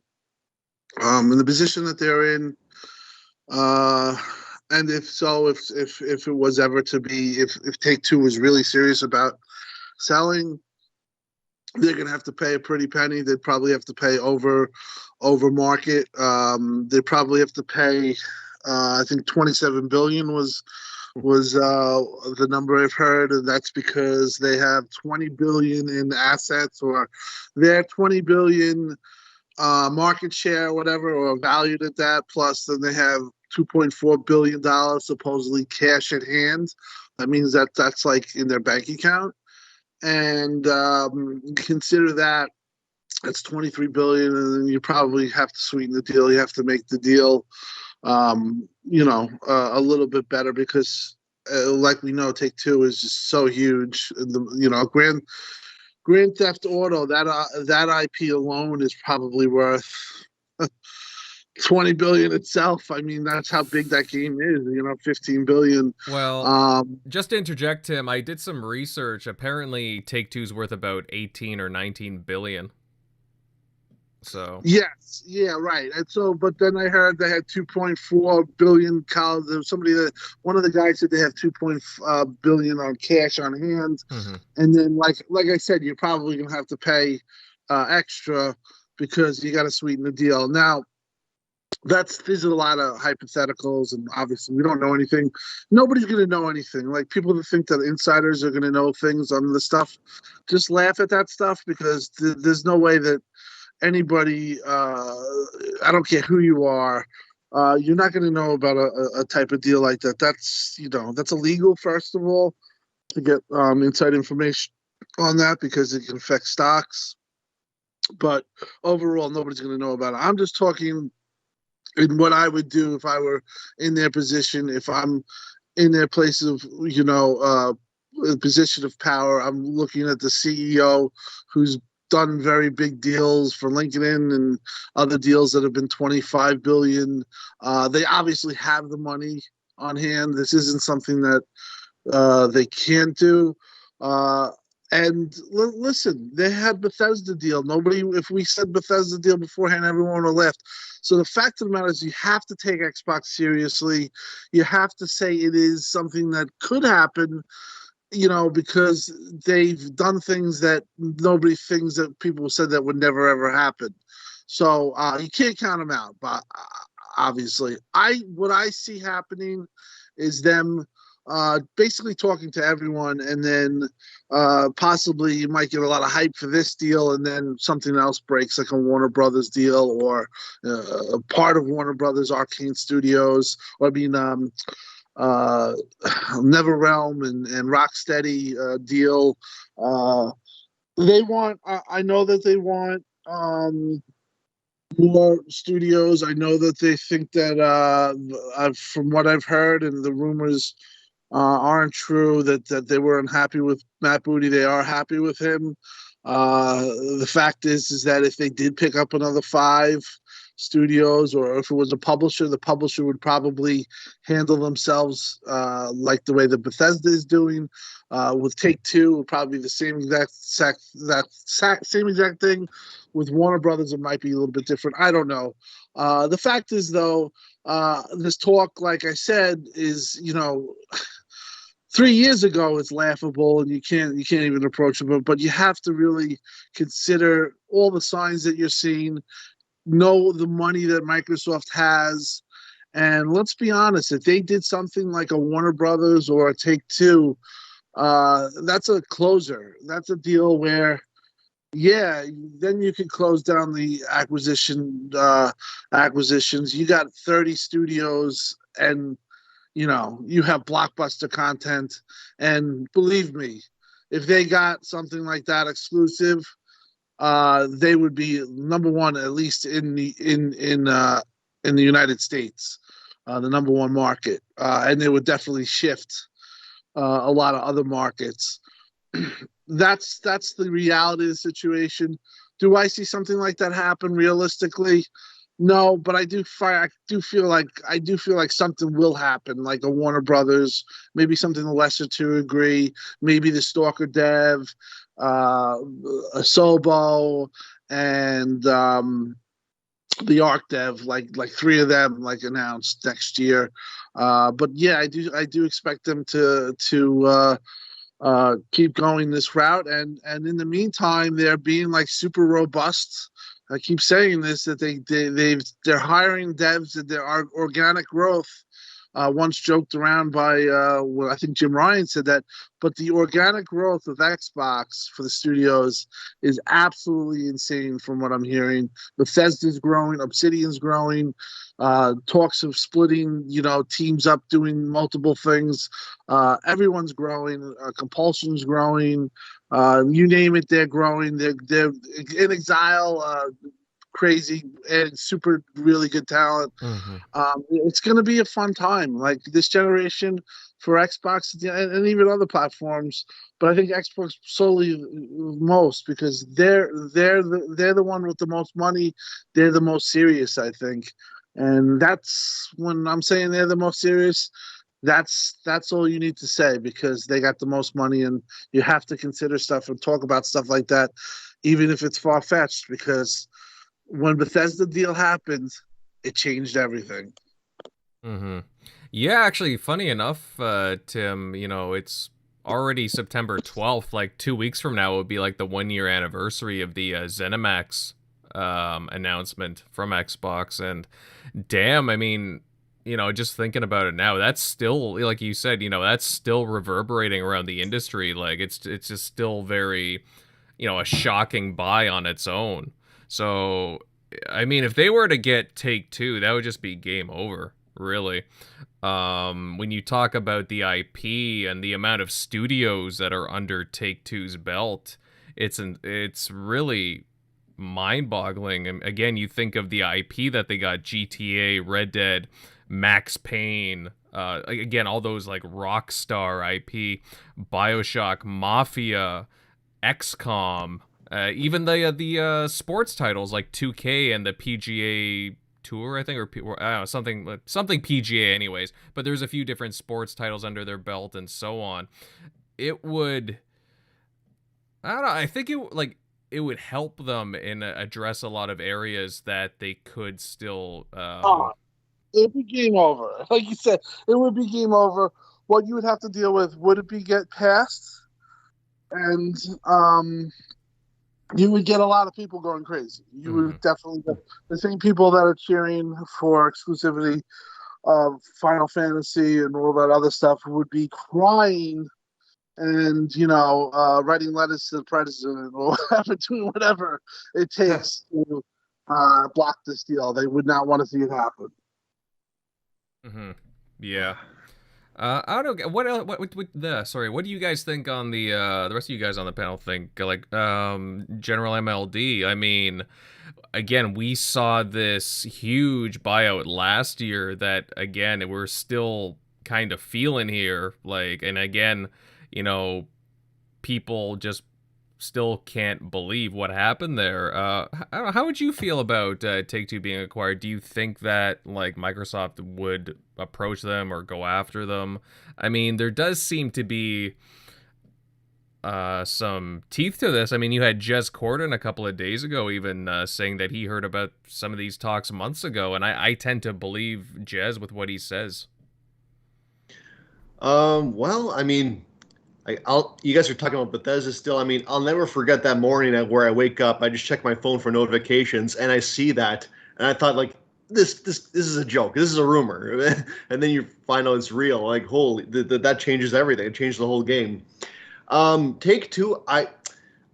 In the position that they're in, and if it was ever to be, if Take-Two was really serious about selling, they're going to have to pay a pretty penny. They'd probably have to pay over market. They probably have to pay, I think $27 billion was the number I've heard, and that's because they have $20 billion in assets, or their $20 billion market share, or whatever, or valued at that. Plus, then they have $2.4 billion supposedly cash at hand. That means that's in their bank account, and consider that's $23 billion, and then you probably have to sweeten the deal. You have to make the deal a little bit better because, like we know, Take-Two is just so huge. Grand Theft Auto, that IP alone is probably worth 20 billion itself. I mean, that's how big that game is. 15 billion. Well, just to interject, Tim, I did some research. Apparently, Take-Two's worth about 18 or 19 billion. So yes, yeah, right. And so, but then I heard they had 2.4 billion. One of the guys said they have 2.4 billion on cash on hand, and then like I said, you're probably gonna have to pay extra because you got to sweeten the deal. Now, these are a lot of hypotheticals, and obviously we don't know anything. Nobody's gonna know anything. Like people that think that insiders are gonna know things on the stuff, just laugh at that stuff because there's no way that anybody, I don't care who you are, you're not going to know about a type of deal like that. That's illegal, first of all, to get inside information on that because it can affect stocks. But overall, nobody's going to know about it. I'm just talking in what I would do if I were in their position, if I'm in their place of, position of power. I'm looking at the CEO who's done very big deals for LinkedIn and other deals that have been 25 billion. They obviously have the money on hand. This isn't something that they can't do. Listen, they had Bethesda deal. If we said Bethesda deal beforehand, everyone would have laughed. So the fact of the matter is you have to take Xbox seriously. You have to say it is something that could happen, because they've done things that people said that would never ever happen. So you can't count them out. But obviously, what I see happening is them basically talking to everyone, and then possibly you might get a lot of hype for this deal, and then something else breaks, like a Warner Brothers deal or a part of Warner Brothers Arcane Studios, NetherRealm and Rocksteady deal. They want. I know that they want more studios. I know that they think that from what I've heard and the rumors aren't true that they were unhappy with Matt Booty. They are happy with him. The fact is that if they did pick up another 5 studios, or if it was a publisher, the publisher would probably handle themselves like the way that Bethesda is doing. With Take-Two, it would probably be the same exact thing. With Warner Brothers, it might be a little bit different. I don't know. The fact is, though, this talk, like I said, is 3 years ago it's laughable, and you can't even approach it. But you have to really consider all the signs that you're seeing. Know the money that Microsoft has, and let's be honest, if they did something like a Warner Brothers or a Take-Two, that's a closer. That's a deal where, then you can close down the acquisitions. You got 30 studios, and you have blockbuster content. And believe me, if they got something like that exclusive, they would be number one, at least in the United States, the number one market, and they would definitely shift a lot of other markets. That's the reality of the situation. Do I see something like that happen realistically? No, but I do feel like something will happen, like a Warner Brothers, maybe something lesser to agree, maybe the Stalker dev, a Sobo, and the Arc dev, like 3 of them, like announced next year. But yeah, I do expect them to keep going this route, and in the meantime, they're being like super robust. I keep saying this, that they're hiring devs, and their organic growth. Once joked around by I think Jim Ryan said that, but the organic growth of Xbox for the studios is absolutely insane from what I'm hearing. Bethesda's growing, Obsidian's growing, talks of splitting, teams up, doing multiple things. Everyone's growing, Compulsion's growing, you name it, they're growing. They're in Exile. crazy and super really good talent. Mm-hmm. It's going to be a fun time. Like this generation for Xbox and even other platforms, but I think Xbox solely most because they're the one with the most money. They're the most serious, I think, and that's when I'm saying they're the most serious. That's all you need to say because they got the most money, and you have to consider stuff and talk about stuff like that, even if it's far fetched. Because when Bethesda deal happened, it changed everything. Mm-hmm. Yeah, actually, funny enough, Tim, it's already September 12th. Like 2 weeks from now would be like the 1 year anniversary of the ZeniMax announcement from Xbox. And damn, I mean, just thinking about it now, that's still, like you said, that's still reverberating around the industry. Like it's just still very, a shocking buy on its own. So, I mean, if they were to get Take-Two, that would just be game over, really. When you talk about the IP and the amount of studios that are under Take-Two's belt, it's really mind-boggling. And again, you think of the IP that they got: GTA, Red Dead, Max Payne, again, all those like Rockstar IP, BioShock, Mafia, XCOM, even the sports titles like 2K and the PGA Tour, I think, or I don't know, something PGA anyways, but there's a few different sports titles under their belt and so on. It would, I don't know, I think it would help them in address a lot of areas that they could still it'd be game over. Like you said, it would be game over. What you would have to deal with would it be get passed, and you would get a lot of people going crazy. You would definitely get the same people that are cheering for exclusivity of Final Fantasy and all that other stuff would be crying and writing letters to the president or whatever, doing whatever it takes to block this deal. They would not want to see it happen. Mm-hmm. Yeah. I don't know what do you guys think on the rest of you guys on the panel think, like, General MLD? I mean, again, we saw this huge buyout last year that, again, we're still kind of feeling here, like, and again, people just still can't believe what happened there. I don't know, how would you feel about Take-Two being acquired? Do you think that like Microsoft would approach them or go after them? I mean, there does seem to be some teeth to this. I mean, you had Jez Corden a couple of days ago even saying that he heard about some of these talks months ago, and I tend to believe Jez with what he says. Well, I mean, you guys are talking about Bethesda still. I mean, I'll never forget that morning where I wake up. I just check my phone for notifications, and I see that, and I thought, like, this is a joke. This is a rumor, and then you find out it's real. Like, holy, that changes everything. It changed the whole game. Take-Two, I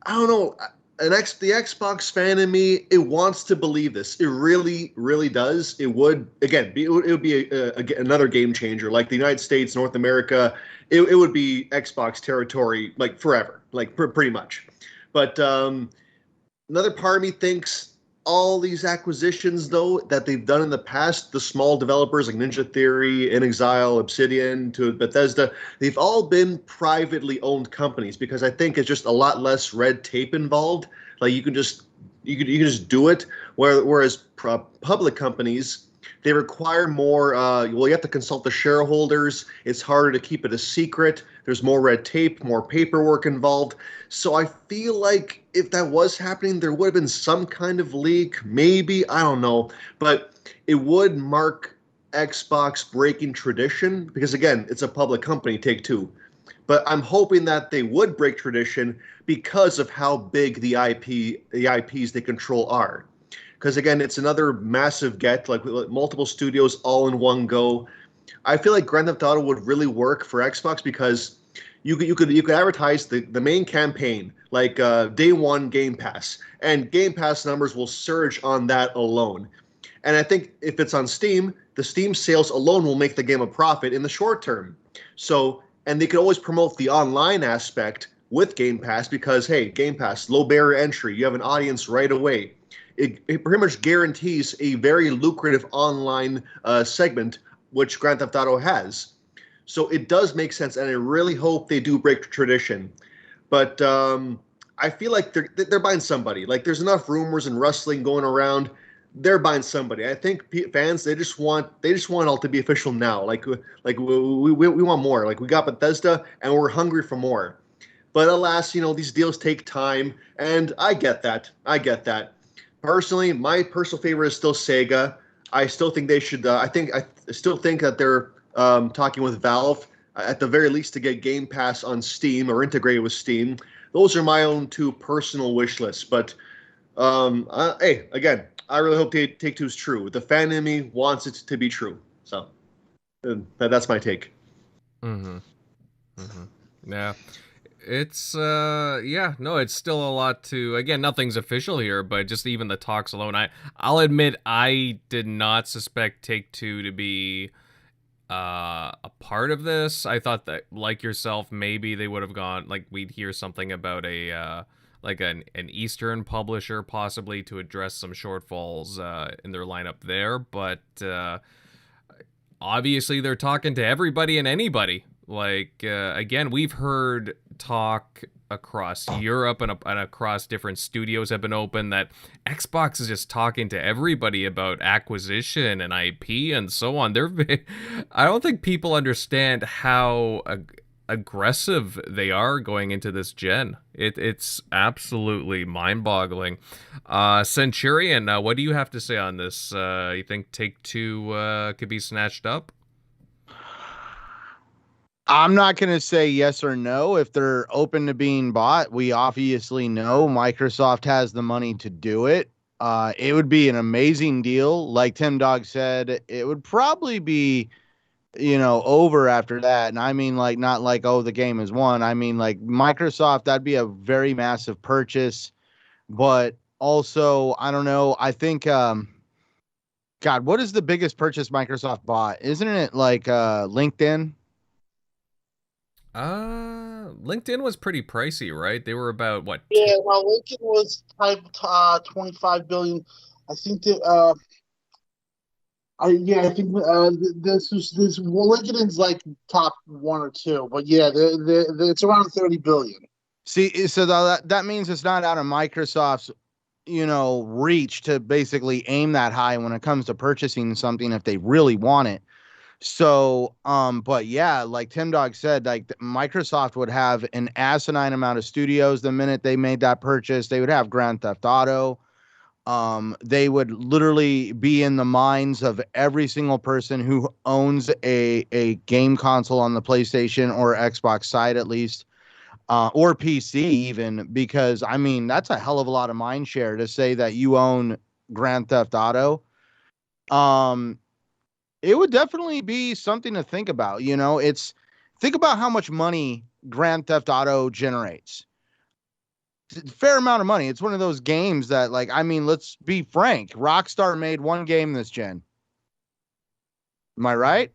don't know. The Xbox fan in me, it wants to believe this. It really, really does. It would, again, it would be another game changer. Like the United States, North America, it would be Xbox territory, like forever, like pretty much. But another part of me thinks all these acquisitions, though, that they've done in the past, the small developers like Ninja Theory, inXile, Obsidian, to Bethesda, they've all been privately owned companies because I think it's just a lot less red tape involved. Like you can just do it. Whereas public companies, they require more. You have to consult the shareholders. It's harder to keep it a secret. There's more red tape, more paperwork involved. So I feel like if that was happening, there would have been some kind of leak. Maybe, I don't know. But it would mark Xbox breaking tradition because, again, it's a public company, Take-Two. But I'm hoping that they would break tradition because of how big the IPs they control are. Because, again, it's another massive get, like multiple studios all in one go. I feel like Grand Theft Auto would really work for Xbox because you could advertise the main campaign, like day one Game Pass, and Game Pass numbers will surge on that alone. And I think if it's on Steam, the Steam sales alone will make the game a profit in the short term. So, and they could always promote the online aspect with Game Pass because, hey, Game Pass, low barrier entry, you have an audience right away. it pretty much guarantees a very lucrative online segment, which Grand Theft Auto has. So it does make sense, and I really hope they do break tradition. But I feel like they're buying somebody. Like, there's enough rumors and rustling going around. They're buying somebody. I think fans, they just want all to be official now. Like we want more. Like, we got Bethesda, and we're hungry for more. But alas, these deals take time, and I get that. Personally, my personal favorite is still Sega. I still think they should. I still think that they're talking with Valve at the very least to get Game Pass on Steam or integrated with Steam. Those are my own two personal wish lists. But hey, again, I really hope Take-Two is true. The fan in me wants it to be true. So that's my take. Yeah. It's it's still a lot to, again, nothing's official here, but just even the talks alone, I'll admit I did not suspect Take-Two to be a part of this. I thought that, like yourself, maybe they would have gone, like, we'd hear something about a like an Eastern publisher possibly to address some shortfalls in their lineup there, but obviously they're talking to everybody and anybody. Like, again, we've heard talk across Europe and across different studios have been open that Xbox is just talking to everybody about acquisition and IP and so on. I don't think people understand how aggressive they are going into this gen. It's absolutely mind-boggling. Centurion, what do you have to say on this? You think Take-Two could be snatched up? I'm not going to say yes or no if they're open to being bought. We obviously know Microsoft has the money to do it. It would be an amazing deal. Like Tim Dog said, it would probably be, over after that. And I mean, like, not like, oh, the game is won. I mean, like, Microsoft, that'd be a very massive purchase. But also, I don't know. I think, God, what is the biggest purchase Microsoft bought? Isn't it like LinkedIn? LinkedIn was pretty pricey, right? They were about what? Yeah, well, LinkedIn was type 25 billion. I think that I think this LinkedIn's like top one or two, but yeah, it's around 30 billion. See, so that means it's not out of Microsoft's reach to basically aim that high when it comes to purchasing something if they really want it. So, but yeah, like Tim Dog said, like Microsoft would have an asinine amount of studios the minute they made that purchase. They would have Grand Theft Auto. They would literally be in the minds of every single person who owns a game console on the PlayStation or Xbox side, at least, or PC even, because I mean, that's a hell of a lot of mind share to say that you own Grand Theft Auto. It would definitely be something to think about. Think about how much money Grand Theft Auto generates. It's a fair amount of money. It's one of those games that, like, I mean, let's be frank. Rockstar made one game this gen. Am I right?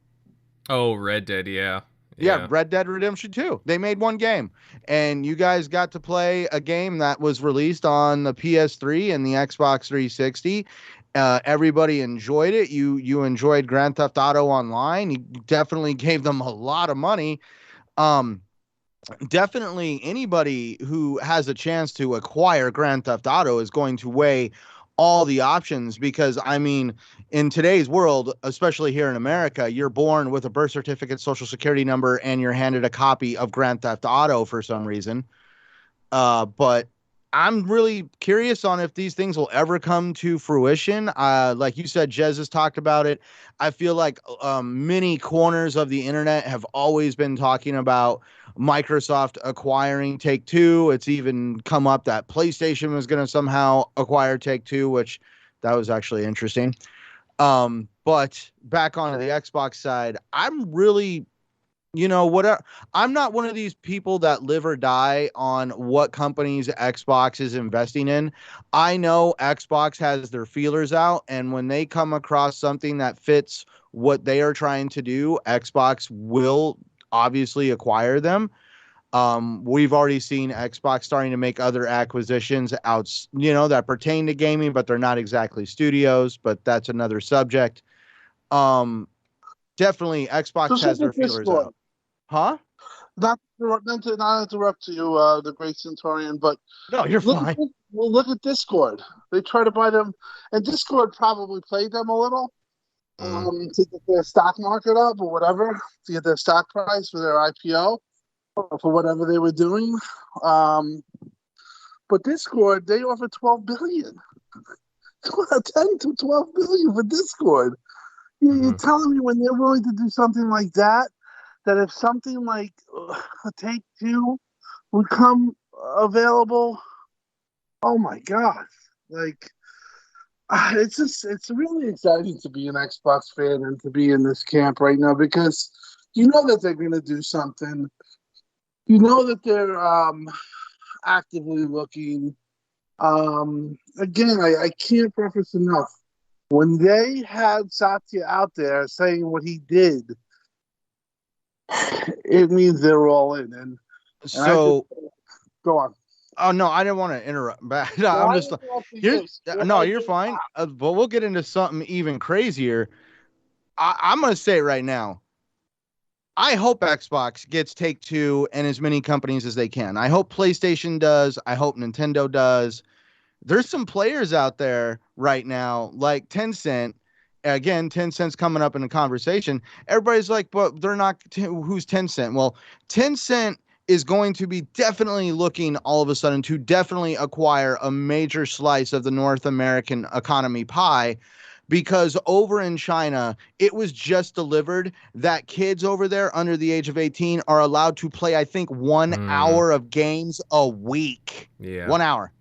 Oh, Red Dead, yeah. Yeah, Red Dead Redemption 2. They made one game. And you guys got to play a game that was released on the PS3 and the Xbox 360. Everybody enjoyed it. You enjoyed Grand Theft Auto Online. You definitely gave them a lot of money. Definitely anybody who has a chance to acquire Grand Theft Auto is going to weigh all the options, because I mean, in today's world, especially here in America, you're born with a birth certificate, social security number, and you're handed a copy of Grand Theft Auto for some reason. But I'm really curious on if these things will ever come to fruition. Like you said, Jez has talked about it. I feel like many corners of the internet have always been talking about Microsoft acquiring Take-Two. It's even come up that PlayStation was going to somehow acquire Take-Two, which that was actually interesting. But back onto the Xbox side, I'm really, I'm not one of these people that live or die on what companies Xbox is investing in. I know Xbox has their feelers out, and when they come across something that fits what they are trying to do, Xbox will obviously acquire them. We've already seen Xbox starting to make other acquisitions out, that pertain to gaming, but they're not exactly studios, but that's another subject. Definitely Xbox Just has look their at feelers Discord. out. Huh? Not to interrupt you, the great Centurion, but No, you're fine. look at Discord. They try to buy them, and Discord probably played them a little to get their stock market up or whatever, to get their stock price for their IPO or for whatever they were doing. But Discord, they offer 12 billion. 10 to 12 billion for Discord. You're telling me when they're willing to do something like that if something like a Take-Two would come available, oh my God. Like, it's really exciting to be an Xbox fan and to be in this camp right now because you know that they're going to do something. You know that they're actively looking. Again, I can't preface enough. When they had Satya out there saying what he did, it means they're all in. And So, go on. Oh no, I didn't want to interrupt, but I'm just you're fine. But we'll get into something even crazier. I'm gonna say it right now. I hope Xbox gets Take-Two and as many companies as they can. I hope PlayStation does. I hope Nintendo does. There's some players out there right now, like Tencent. Again, Tencent's coming up in the conversation. Everybody's like, but they're not. Who's Tencent? Well, Tencent is going to be definitely looking all of a sudden to definitely acquire a major slice of the North American economy pie, because over in China, it was just delivered that kids over there under the age of 18 are allowed to play, I think, 1 hour of games a week. Yeah. 1 hour.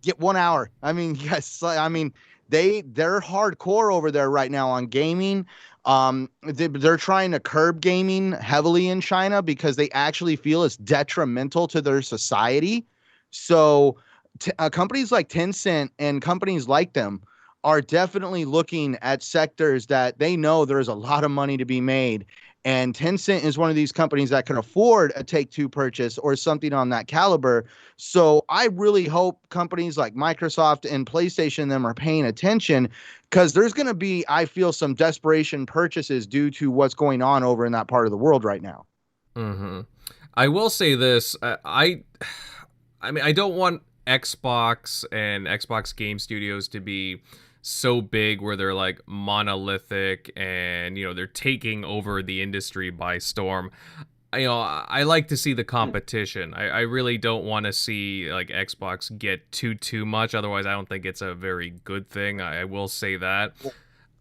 Get 1 hour. I mean, yes. I mean, they're hardcore over there right now on gaming. They're trying to curb gaming heavily in China because they actually feel it's detrimental to their society. So companies like Tencent and companies like them are definitely looking at sectors that they know there's a lot of money to be made. And Tencent is one of these companies that can afford a Take-Two purchase or something on that caliber. So I really hope companies like Microsoft and PlayStation and them are paying attention, because there's going to be, I feel, some desperation purchases due to what's going on over in that part of the world right now. I will say this. I mean, I don't want Xbox and Xbox game studios to be so big where they're like monolithic and, they're taking over the industry by storm. I like to see the competition. I really don't want to see like Xbox get too much. Otherwise, I don't think it's a very good thing. I will say that.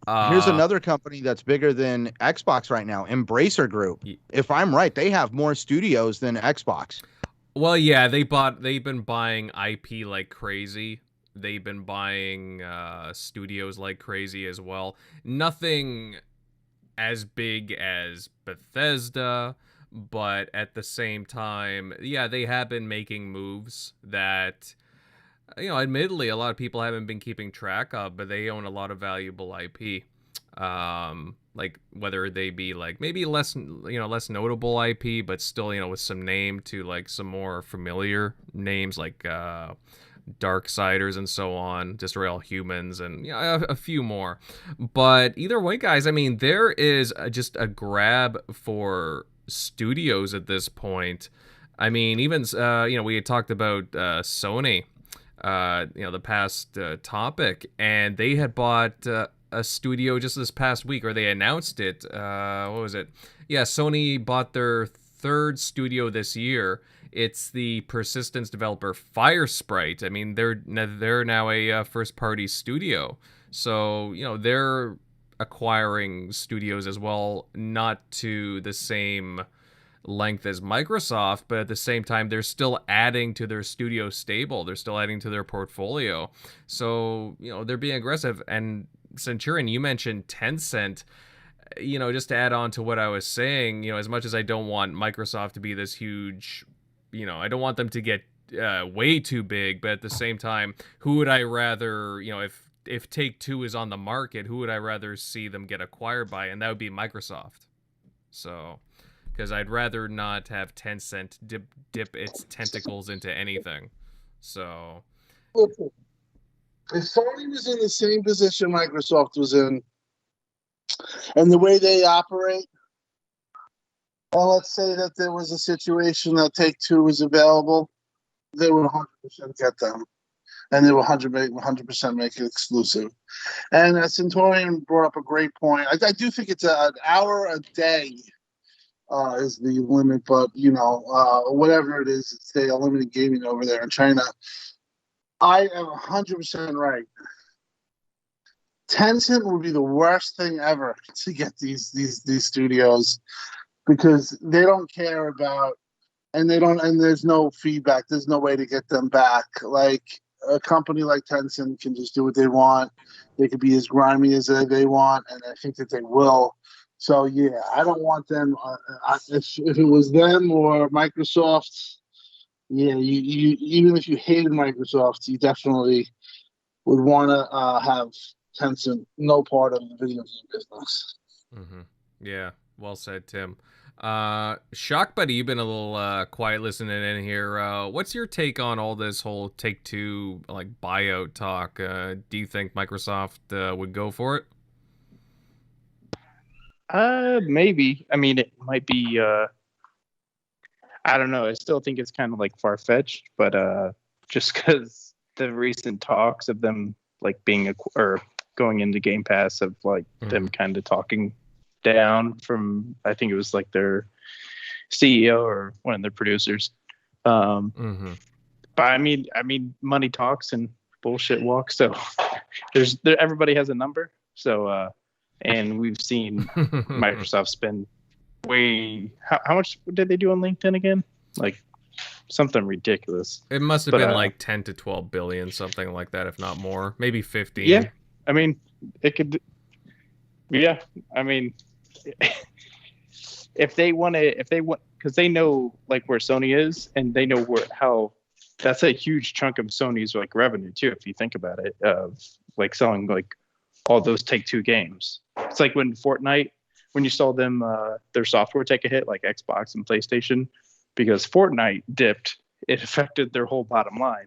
Here's another company that's bigger than Xbox right now, Embracer Group. If I'm right, they have more studios than Xbox. Well, yeah, they've been buying IP like crazy. They've been buying studios like crazy as well. Nothing as big as Bethesda, but at the same time, yeah, they have been making moves that, admittedly, a lot of people haven't been keeping track of, but they own a lot of valuable IP. Like whether they be like maybe less notable IP, but still, with some name to like some more familiar names like Darksiders and so on, Destroy All Humans, and a few more. But either way, guys, I mean, there is just a grab for studios at this point. I mean, even we had talked about Sony, the past topic, and they had bought a studio just this past week, or they announced it. What was it? Yeah, Sony bought their third studio this year. It's the Persistence developer Firesprite. I mean, they're now a first-party studio, so they're acquiring studios as well, not to the same length as Microsoft, but at the same time, they're still adding to their studio stable. They're still adding to their portfolio. So they're being aggressive. And Centurion, you mentioned Tencent. Just to add on to what I was saying, as much as I don't want Microsoft to be this huge, I don't want them to get way too big, but at the same time, who would I rather, if Take-Two is on the market, who would I rather see them get acquired by? And that would be Microsoft. So, because I'd rather not have Tencent dip its tentacles into anything. So, Listen, if Sony was in the same position Microsoft was in, and the way they operate, and let's say that there was a situation that Take-Two was available, they would 100% get them. And they would 100% make it exclusive. And Centurion brought up a great point. I do think it's an hour a day is the limit, but, whatever it is, it's the unlimited gaming over there in China. I am 100% right. Tencent would be the worst thing ever to get these studios, because they don't care about, and there's no feedback. There's no way to get them back. Like, a company like Tencent can just do what they want. They could be as grimy as they want, and I think that they will. So, yeah, I don't want them. If it was them or Microsoft, yeah, you even if you hated Microsoft, you definitely would want to have Tencent no part of the video game business. Mm-hmm. Yeah, well said, Tim. Shock Buddy, you've been a little quiet listening in here. What's your take on all this whole Take-Two like buyout talk? Do you think Microsoft would go for it? Maybe. I mean, it might be. I don't know. I still think it's kind of like far-fetched, but just because the recent talks of them like being or going into Game Pass, of like them kind of talking down from, I think it was like their CEO or one of their producers. But I mean, money talks and bullshit walks. So everybody has a number. So and we've seen Microsoft spend how much did they do on LinkedIn again? Like something ridiculous. It must have been like 10 to 12 billion, something like that, if not more, maybe 15. Yeah, I mean, it could. Yeah, I mean, if they want, because they know like where Sony is, and they know how. That's a huge chunk of Sony's like revenue too, if you think about it, of like selling like all those Take-Two games. It's like when Fortnite, when you saw them their software take a hit, like Xbox and PlayStation, because Fortnite dipped, it affected their whole bottom line.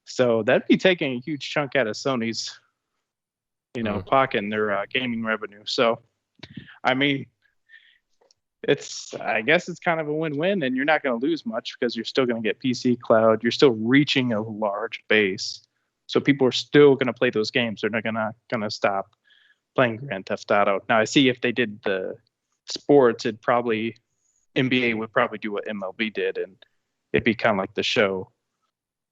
So that'd be taking a huge chunk out of Sony's, pocket and their gaming revenue. So, I mean, I guess it's kind of a win-win, and you're not going to lose much because you're still going to get PC cloud. You're still reaching a large base. So people are still going to play those games. They're not going to stop playing Grand Theft Auto. Now, I see if they did the sports, NBA would probably do what MLB did, and it'd be kind of like the show.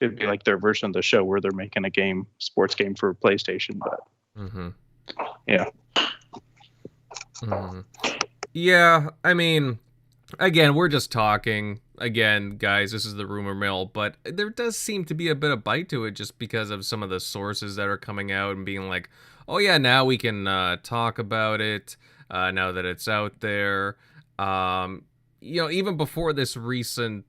It'd be like their version of the show where they're making a sports game for PlayStation. But yeah. Yeah, I mean, again, we're just talking. Again, guys, this is the rumor mill, but there does seem to be a bit of bite to it just because of some of the sources that are coming out and being like, oh yeah, now we can talk about it now that it's out there. Even before these recent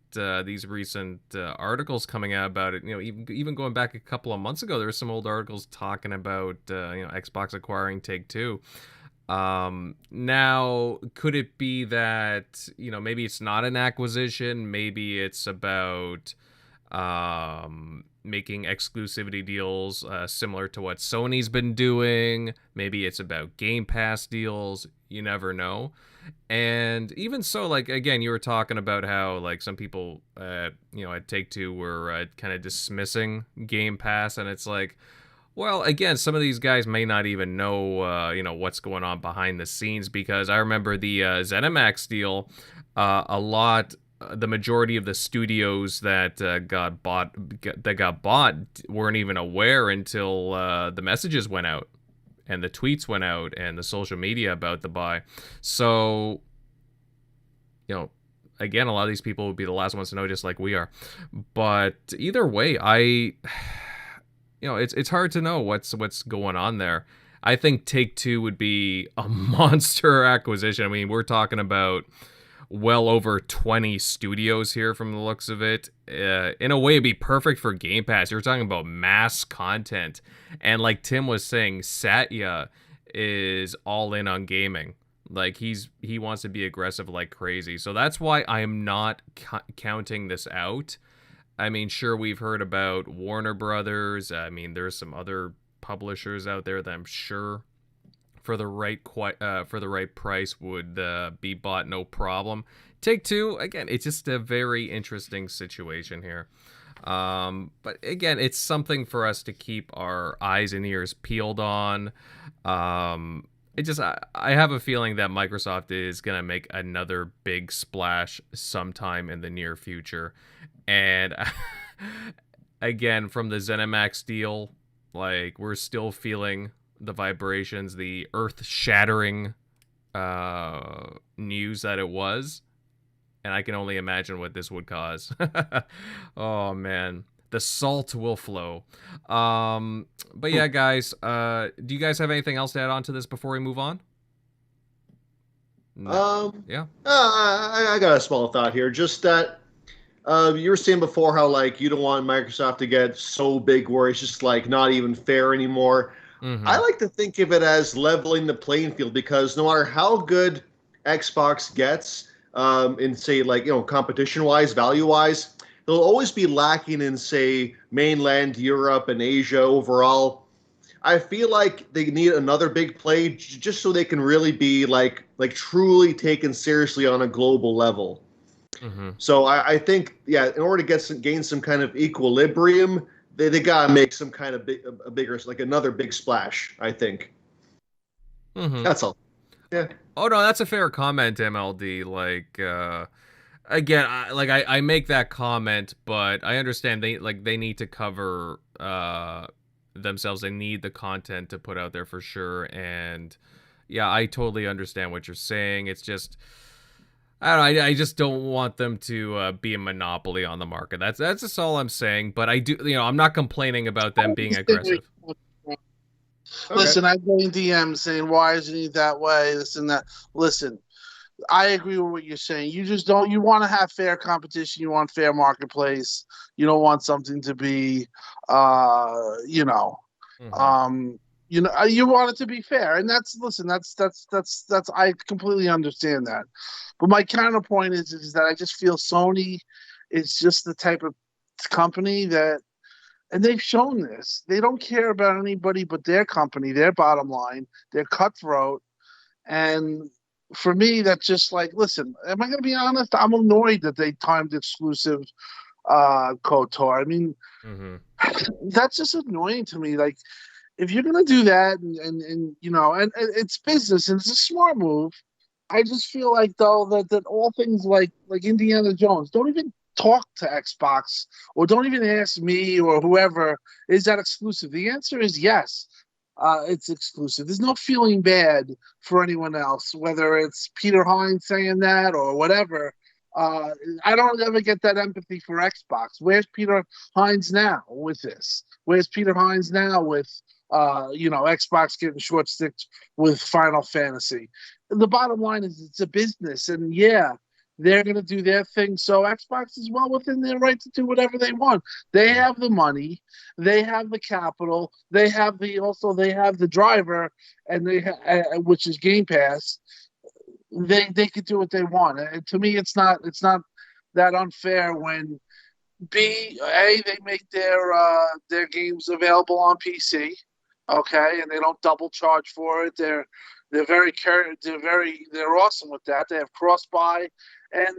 articles coming out about it, even going back a couple of months ago, there were some old articles talking about Xbox acquiring Take-Two. Now, could it be that, maybe it's not an acquisition, maybe it's about making exclusivity deals similar to what Sony's been doing, maybe it's about Game Pass deals, you never know. And even so, like, again, you were talking about how, like, some people, at Take-Two were kind of dismissing Game Pass, and it's like, well, again, some of these guys may not even know, what's going on behind the scenes, because I remember the ZeniMax deal, the majority of the studios that got bought weren't even aware until the messages went out and the tweets went out and the social media about the buy. So, again, a lot of these people would be the last ones to know, just like we are. But either way, it's hard to know what's going on there. I think Take-Two would be a monster acquisition. I mean, we're talking about well over 20 studios here from the looks of it. In a way, it'd be perfect for Game Pass. You're talking about mass content. And like Tim was saying, Satya is all in on gaming. Like he wants to be aggressive like crazy. So that's why I am not counting this out. I mean, sure, we've heard about Warner Brothers. I mean, there's some other publishers out there that I'm sure for the right price would be bought no problem. Take-Two, again, it's just a very interesting situation here. But again, it's something for us to keep our eyes and ears peeled on. I have a feeling that Microsoft is going to make another big splash sometime in the near future. And again, from the ZeniMax deal, like, we're still feeling the vibrations, the earth-shattering news that it was. And I can only imagine what this would cause. Oh, man. The salt will flow. But yeah, guys, do you guys have anything else to add on to this before we move on? No. Yeah. I got a small thought here. Just that you were saying before how, like, you don't want Microsoft to get so big where it's just, like, not even fair anymore. Mm-hmm. I like to think of it as leveling the playing field, because no matter how good Xbox gets, in, say, like, competition-wise, value-wise, they'll always be lacking in, say, mainland Europe and Asia overall. I feel like they need another big play just so they can really be like truly taken seriously on a global level. Mm-hmm. So I think, yeah, in order to gain some kind of equilibrium, they gotta make some kind of bigger, like another big splash, I think. Mm-hmm. That's all. Yeah. Oh no, that's a fair comment, MLD. Like, again, I make that comment, but I understand they need to cover themselves. They need the content to put out there for sure. And yeah, I totally understand what you're saying. It's just, I don't know, I just don't want them to be a monopoly on the market. That's just all I'm saying. But I do, I'm not complaining about them being aggressive. Okay. Listen, I'm getting DMs saying, why isn't he that way, this and that. Listen, I agree with what you're saying. You just don't, you want to have fair competition. You want fair marketplace. You don't want something to be, Mm-hmm. you want it to be fair. And that's, I completely understand that. But my counterpoint is that I just feel Sony is just the type of company that, and they've shown this, they don't care about anybody but their company, their bottom line. They're cutthroat. And for me, that's just like, listen, am I going to be honest? I'm annoyed that they timed exclusive KOTOR. I mean, Mm-hmm. that's just annoying to me. Like, if you're going to do that and it's business and it's a smart move, I just feel like, though, that all things like Indiana Jones, don't even talk to Xbox, or don't even ask me or whoever, is that exclusive? The answer is yes. It's exclusive. There's no feeling bad for anyone else, whether it's Peter Hines saying that or whatever. I don't ever get that empathy for Xbox. Where's Peter Hines now with this? Where's Peter Hines now with Xbox getting short sticked with Final Fantasy? The bottom line is it's a business, and yeah, they're going to do their thing. So Xbox is well within their right to do whatever they want. They have the money, they have the capital, they have the driver, and which is Game Pass. They could do what they want. And to me, it's not that unfair when they make their games available on PC, okay, and they don't double charge for it. They're awesome with that. They have cross buy, and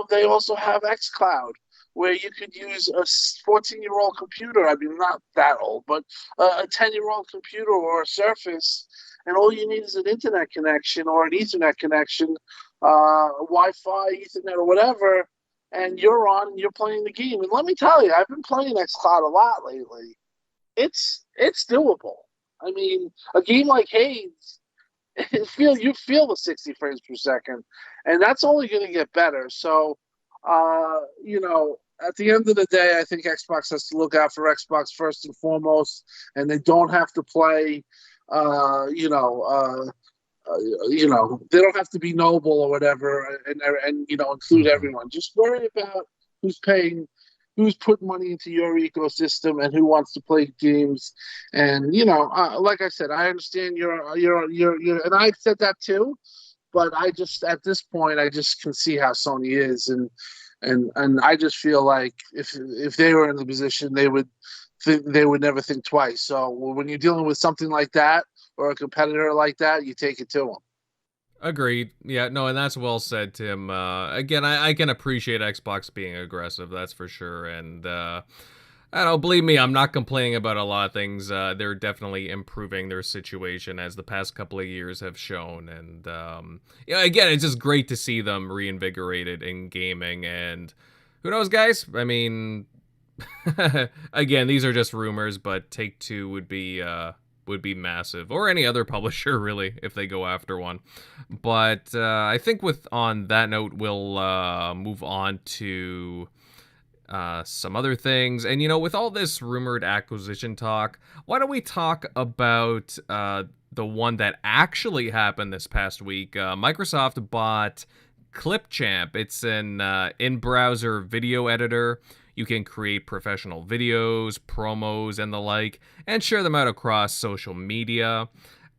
they also have xCloud, where you could use a 14-year-old computer. I mean, not that old, but a 10-year-old computer or a Surface, and all you need is an internet connection or an Ethernet connection, Wi-Fi, Ethernet, or whatever, and you're on and you're playing the game. And let me tell you, I've been playing xCloud a lot lately. It's doable. I mean, a game like Hades, you feel the 60 frames per second, and that's only going to get better. So, at the end of the day, I think Xbox has to look out for Xbox first and foremost, and they don't have to play, they don't have to be noble or whatever, and include everyone. Just worry about who's paying who's putting money into your ecosystem and who wants to play games. And like I said, I understand you're, and I've said that too. But I just, at this point, I just can see how Sony is, and I just feel like if they were in the position, they would never think twice. So when you're dealing with something like that or a competitor like that, you take it to them. Agreed. Yeah, no, and that's well said, Tim. Again, I can appreciate Xbox being aggressive, that's for sure. And I don't believe me, I'm not complaining about a lot of things. They're definitely improving their situation as the past couple of years have shown. And again, it's just great to see them reinvigorated in gaming. And who knows, guys? I mean, again, these are just rumors, but Take-Two would be massive, or any other publisher really, if they go after one. But I think on that note, we'll move on to some other things. And with all this rumored acquisition talk, why don't we talk about the one that actually happened this past week? Microsoft bought ClipChamp. It's an in-browser video editor. You can create professional videos, promos, and the like, and share them out across social media.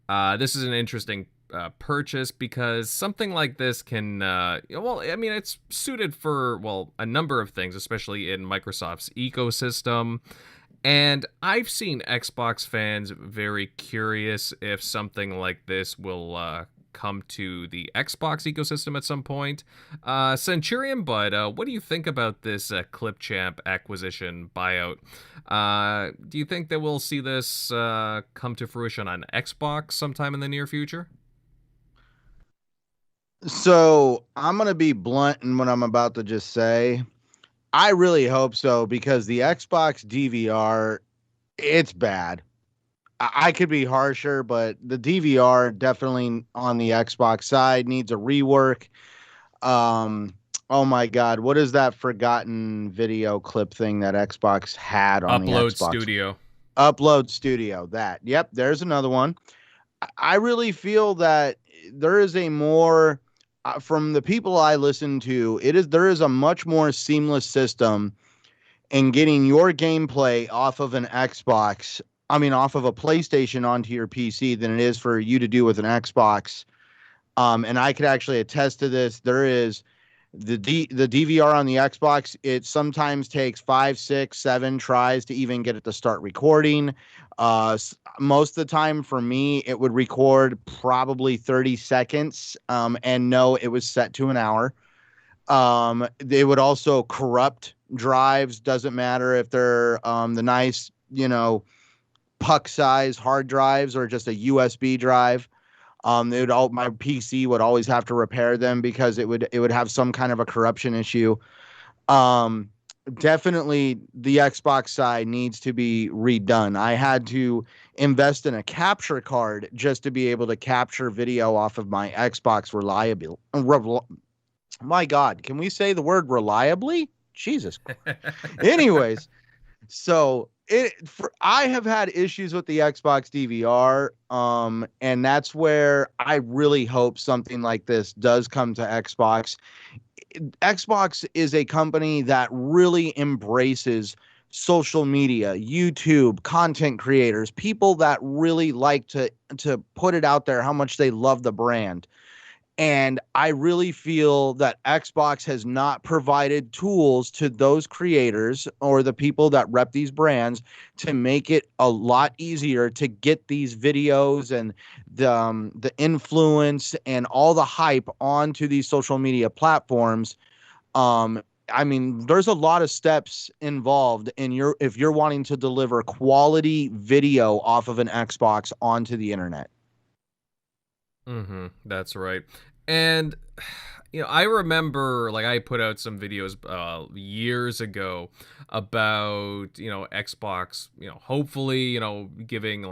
This is an interesting purchase because something like this can, it's suited for, a number of things, especially in Microsoft's ecosystem. And I've seen Xbox fans very curious if something like this will come to the Xbox ecosystem at some point. Centurion Bud, what do you think about this ClipChamp acquisition buyout? Do you think that we'll see this come to fruition on Xbox sometime in the near future? So I'm going to be blunt in what I'm about to just say. I really hope so, because the Xbox DVR, it's bad. I could be harsher, but the DVR definitely on the Xbox side needs a rework. Oh my God, what is that forgotten video clip thing that Xbox had on the Xbox? Studio. Upload Studio. That. Yep, there's another one. I really feel that there is a more, from the people I listen to, there is a much more seamless system in getting your gameplay off of an Xbox. Off of a PlayStation onto your PC than it is for you to do with an Xbox. And I could actually attest to this. There is the DVR on the Xbox. It sometimes takes 5, 6, 7 tries to even get it to start recording. Most of the time for me, it would record probably 30 seconds. And no, it was set to an hour. They would also corrupt drives. Doesn't matter if they're the nice, puck size hard drives or just a USB drive. My PC would always have to repair them because it would have some kind of a corruption issue. Definitely the Xbox side needs to be redone. I had to invest in a capture card just to be able to capture video off of my Xbox reliably. My God, can we say the word reliably? Jesus. Anyways, so I have had issues with the Xbox DVR, and that's where I really hope something like this does come to Xbox. Xbox is a company that really embraces social media, YouTube, content creators, people that really like to put it out there how much they love the brand. And I really feel that Xbox has not provided tools to those creators or the people that rep these brands to make it a lot easier to get these videos and the influence and all the hype onto these social media platforms. There's a lot of steps involved if you're wanting to deliver quality video off of an Xbox onto the internet. That's right. And I remember, I put out some videos years ago about Xbox hopefully giving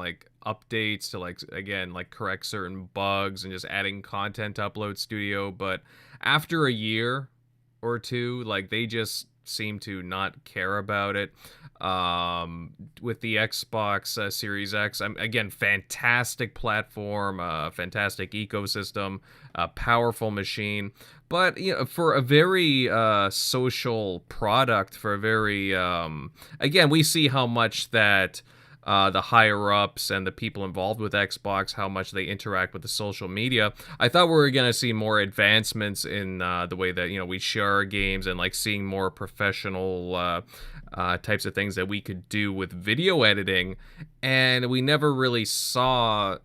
updates to again correct certain bugs and just adding content to Upload Studio. But after a year or two, they just seem to not care about it. With the Xbox Series X, again, fantastic platform, fantastic ecosystem, powerful machine. But for a very social product, for a very again, we see how much that the higher ups and the people involved with Xbox, how much they interact with the social media. I thought we were going to see more advancements in the way that we share our games, and like seeing more professional types of things that we could do with video editing, and we never really saw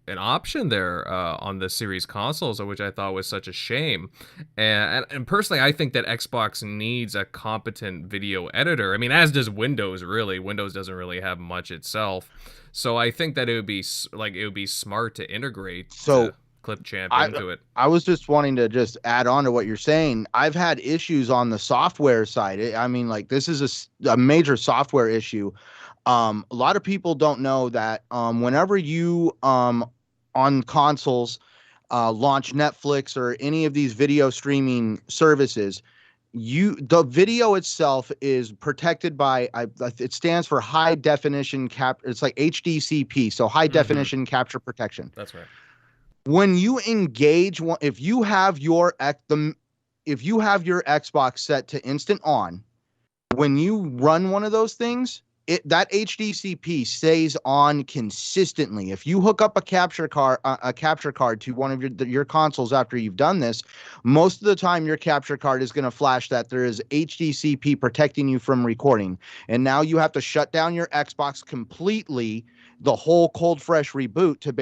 an option there on the series consoles, which I thought was such a shame. And personally, I think that Xbox needs a competent video editor. I mean, as does Windows, really. Windows doesn't really have much itself. So I think that it would be smart to integrate ClipChamp into it. I was just wanting to just add on to what you're saying. I've had issues on the software side. I mean, like, this is a major software issue. A lot of people don't know that whenever you on consoles launch Netflix or any of these video streaming services, the video itself is protected by it stands for high definition it's like HDCP, so high definition capture protection. That's right. When you engage if you have your Xbox set to instant on, when you run one of those things, that HDCP stays on consistently. If you hook up a capture card to one of your consoles after you've done this, most of the time your capture card is going to flash that there is HDCP protecting you from recording. And now you have to shut down your Xbox completely, the whole cold fresh reboot, to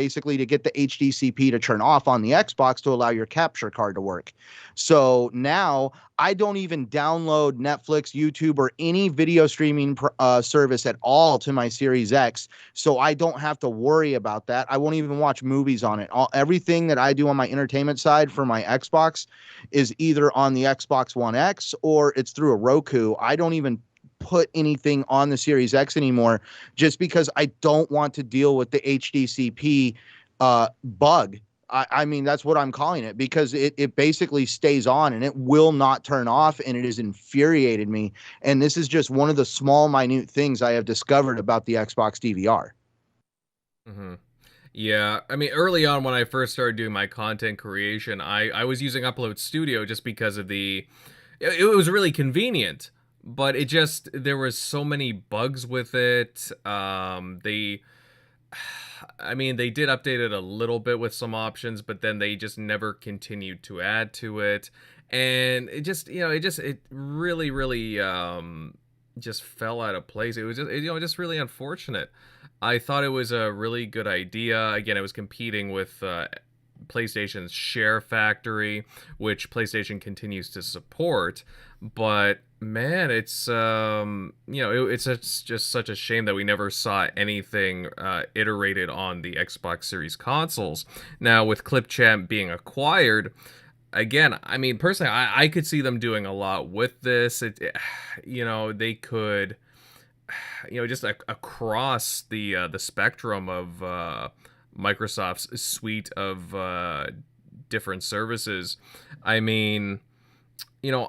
get the HDCP to turn off on the Xbox to allow your capture card to work. So now I don't even download Netflix, YouTube, or any video streaming service at all to my Series X, so I don't have to worry about that. I won't even watch movies on it. Everything that I do on my entertainment side for my Xbox is either on the Xbox One X or it's through a Roku. I don't even put anything on the Series X anymore, just because I don't want to deal with the HDCP bug. I mean, that's what I'm calling it, because it basically stays on and it will not turn off, and it has infuriated me. And this is just one of the small, minute things I have discovered about the Xbox DVR. Mm-hmm. Yeah, I mean, early on when I first started doing my content creation, I was using Upload Studio just because of it was really convenient, but there was so many bugs with it. They did update it a little bit with some options, but then they just never continued to add to it. And it really, really just fell out of place. It was just really unfortunate. I thought it was a really good idea. Again, it was competing with PlayStation's Share Factory, which PlayStation continues to support. But man, it's it's just such a shame that we never saw anything iterated on the Xbox Series consoles. Now, with ClipChamp being acquired, again, I mean, personally, I could see them doing a lot with this. They could, just across the spectrum of Microsoft's suite of different services. I mean,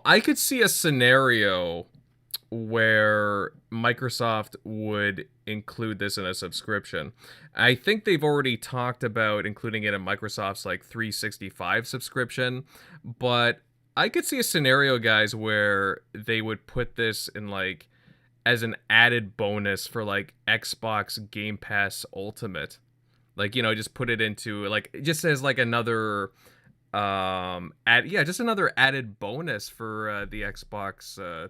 I could see a scenario where Microsoft would include this in a subscription. I think they've already talked about including it in Microsoft's 365 subscription, but I could see a scenario, guys, where they would put this in as an added bonus for Xbox Game Pass Ultimate. Just put it into just as another just another added bonus for the Xbox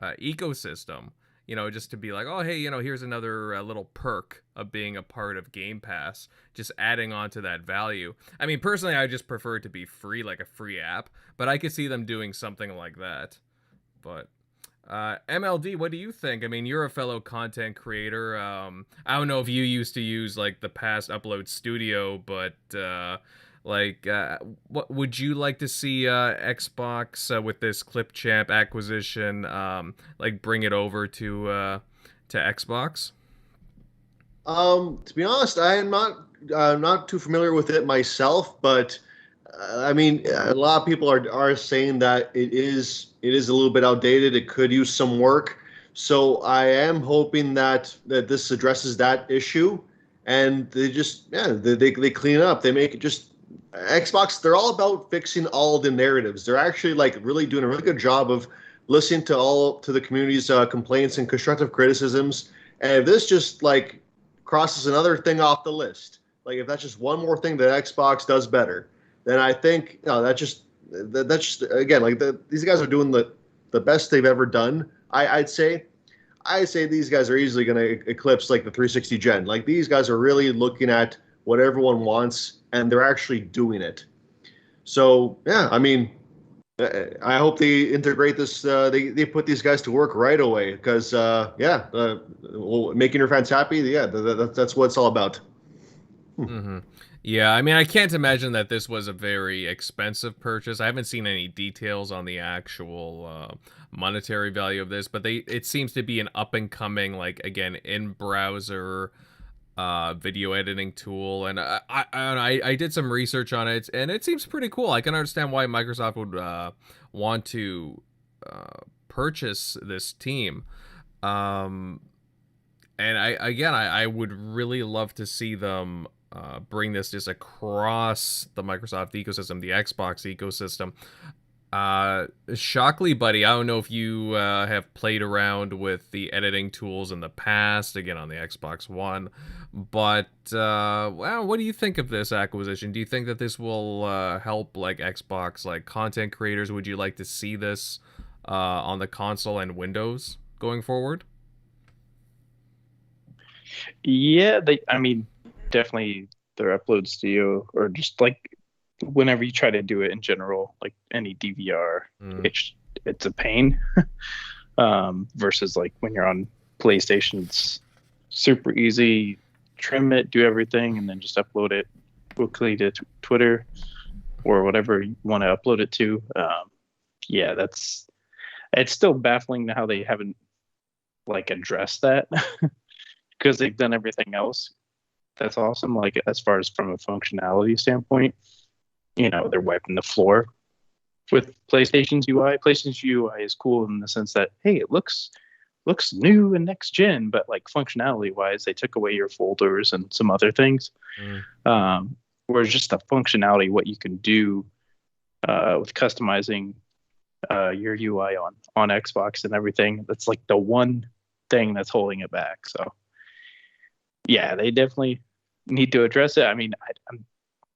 ecosystem. Just to be oh, hey, here's another little perk of being a part of Game Pass, just adding on to that value. I mean, personally, I just prefer it to be free, like a free app, but I could see them doing something like that. But MLD, what do you think? I mean, you're a fellow content creator. I don't know if you used to use the past Upload Studio, but what would you like to see Xbox with this ClipChamp acquisition bring it over to Xbox? To be honest, I am not too familiar with it myself, but I mean, a lot of people are saying that it is a little bit outdated. It could use some work. So I am hoping that this addresses that issue, and they just they clean it up. They make it just Xbox. They're all about fixing all the narratives. They're actually like really doing a really good job of listening to the community's complaints and constructive criticisms. And if this just like crosses another thing off the list, like if that's just one more thing that Xbox does better, then I think that's just again like these guys are doing the best they've ever done. I'd say these guys are easily going to eclipse like the 360 gen. Like these guys are really looking at what everyone wants and they're actually doing it. So yeah, I mean, I hope they integrate this. They put these guys to work right away because making your fans happy. Yeah, that's what it's all about. Mm-hmm. Yeah, I mean, I can't imagine that this was a very expensive purchase. I haven't seen any details on the actual monetary value of this, but it seems to be an up and coming, like again, in browser video editing tool, and I did some research on it, and it seems pretty cool. I can understand why Microsoft would want to purchase this team, and I would really love to see them bring this just across the Microsoft ecosystem, the Xbox ecosystem. Shockley, buddy, I don't know if you have played around with the editing tools in the past, again on the Xbox One, but well, what do you think of this acquisition? Do you think that this will help like Xbox, like content creators? Would you like to see this on the console and Windows going forward? Yeah, I mean, definitely their upload studio, or just like whenever you try to do it in general, like any DVR, it's a pain. Versus like when you're on PlayStation, it's super easy. Trim it, do everything, and then just upload it quickly to Twitter or whatever you want to upload it to. Yeah, it's still baffling how they haven't like addressed that because they've done everything else. That's awesome. Like as far as from a functionality standpoint, they're wiping the floor with PlayStation's UI. PlayStation's UI is cool in the sense that, hey, it looks new and next gen, but like functionality wise, they took away your folders and some other things. Whereas just the functionality, what you can do with customizing your UI on Xbox and everything, that's like the one thing that's holding it back. So yeah, they definitely need to address it. I mean,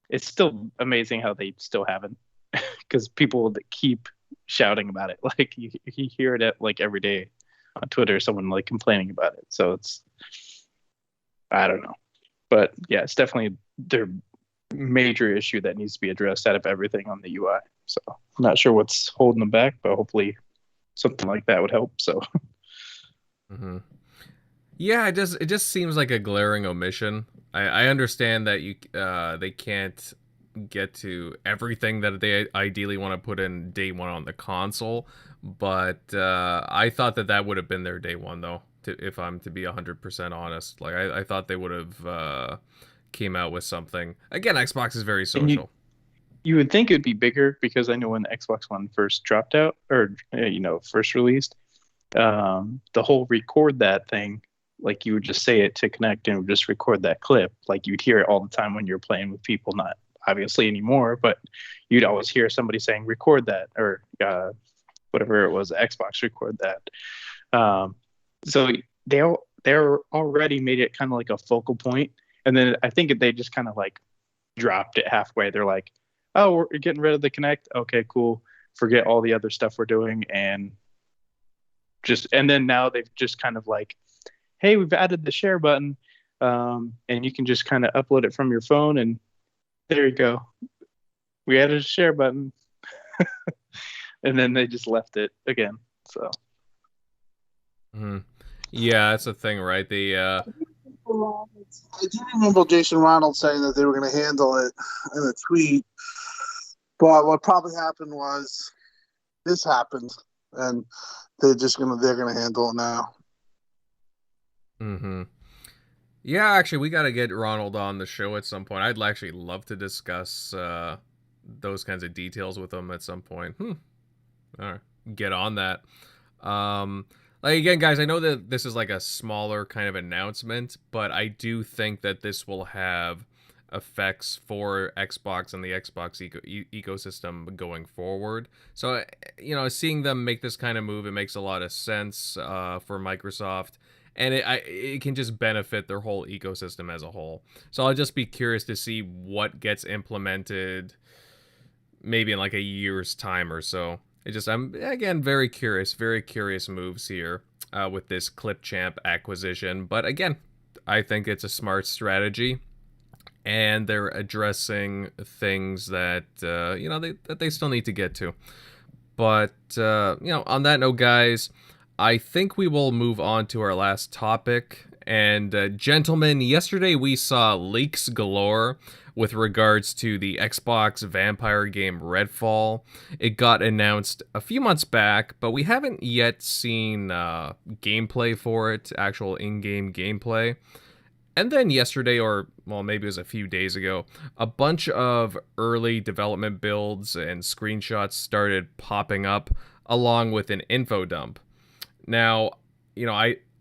it's still amazing how they still haven't, because people that keep shouting about it, like you hear it like every day on Twitter, someone like complaining about it. So I don't know, but yeah, it's definitely their major issue that needs to be addressed out of everything on the UI. So I'm not sure what's holding them back, but hopefully something like that would help. So. Mm-hmm. Yeah, it just seems like a glaring omission. I understand that they can't get to everything that they ideally want to put in day one on the console, but I thought that would have been their day one though. If I'm to be 100% honest, like I thought they would have came out with something. Again, Xbox is very social. You would think it'd be bigger, because I know when the Xbox One first dropped out, or first released, the whole record that thing. Like you would just say it to connect and it would just record that clip. Like you'd hear it all the time when you're playing with people, not obviously anymore, but you'd always hear somebody saying record that, or whatever it was, Xbox record that. So they're already made it kind of like a focal point. And then I think they just kind of like dropped it halfway. They're like, oh, we're getting rid of the Kinect. Okay, cool. Forget all the other stuff we're doing. And then now they've just kind of like, hey, we've added the share button, and you can just kind of upload it from your phone, and there you go. We added a share button. And then they just left it again. So. Mm-hmm. Yeah, that's the thing, right? I do remember Jason Ronald saying that they were going to handle it in a tweet, but what probably happened was this happened, and they're going to handle it now. Mm-hmm. Yeah, actually, we got to get Ronald on the show at some point. I'd actually love to discuss those kinds of details with them at some point. All right, get on that. Like again, guys, I know that this is like a smaller kind of announcement, but I do think that this will have effects for Xbox and the Xbox ecosystem going forward. So, seeing them make this kind of move, it makes a lot of sense for Microsoft, and it can just benefit their whole ecosystem as a whole. So I'll just be curious to see what gets implemented maybe in like a year's time or so. I'm again very curious moves here with this ClipChamp acquisition. But again, I think it's a smart strategy, and they're addressing things that that they still need to get to. But on that note, guys, I think we will move on to our last topic. And gentlemen, yesterday we saw leaks galore with regards to the Xbox vampire game Redfall. It got announced a few months back, but we haven't yet seen gameplay for it, actual in-game gameplay. And then yesterday, or well, maybe it was a few days ago, a bunch of early development builds and screenshots started popping up along with an info dump. Now,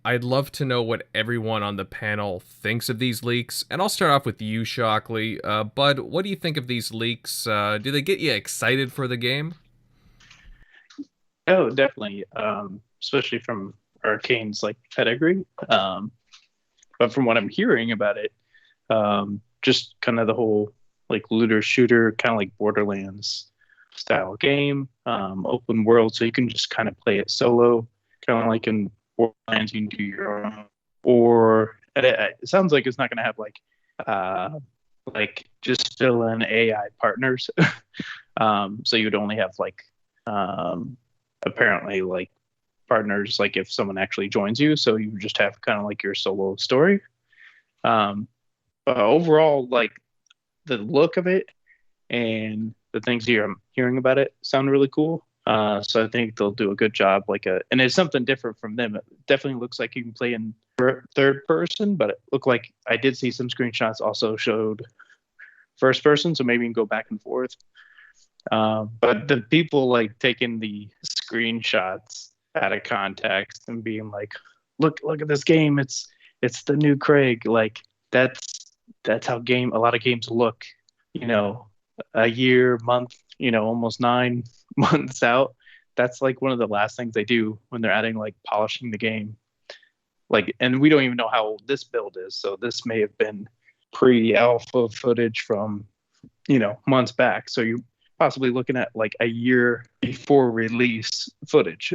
I'd love to know what everyone on the panel thinks of these leaks. And I'll start off with you, Shockley. Bud, what do you think of these leaks? Do they get you excited for the game? Oh, definitely. Especially from Arcane's pedigree. But from what I'm hearing about it, just kind of the whole looter shooter, kind of like Borderlands style game, open world, so you can just kind of play it solo, kind of like in Borderlands, you can do your own, or it sounds like it's not going to have just fill in AI partners. So you would only have apparently partners if someone actually joins you, so you just have kind of your solo story. But overall, the look of it and the things I'm hearing about it sound really cool. So I think they'll do a good job. And it's something different from them. It definitely looks like you can play in third person, but it looked like I did see some screenshots also showed first person, so maybe you can go back and forth. But the people taking the screenshots out of context and being look at this game, it's the new Craig. That's how a lot of games look, a year, month, almost 9 months out. That's one of the last things they do when they're adding polishing the game. And we don't even know how old this build is, so this may have been pre-alpha footage from months back, so you're possibly looking at a year before release footage.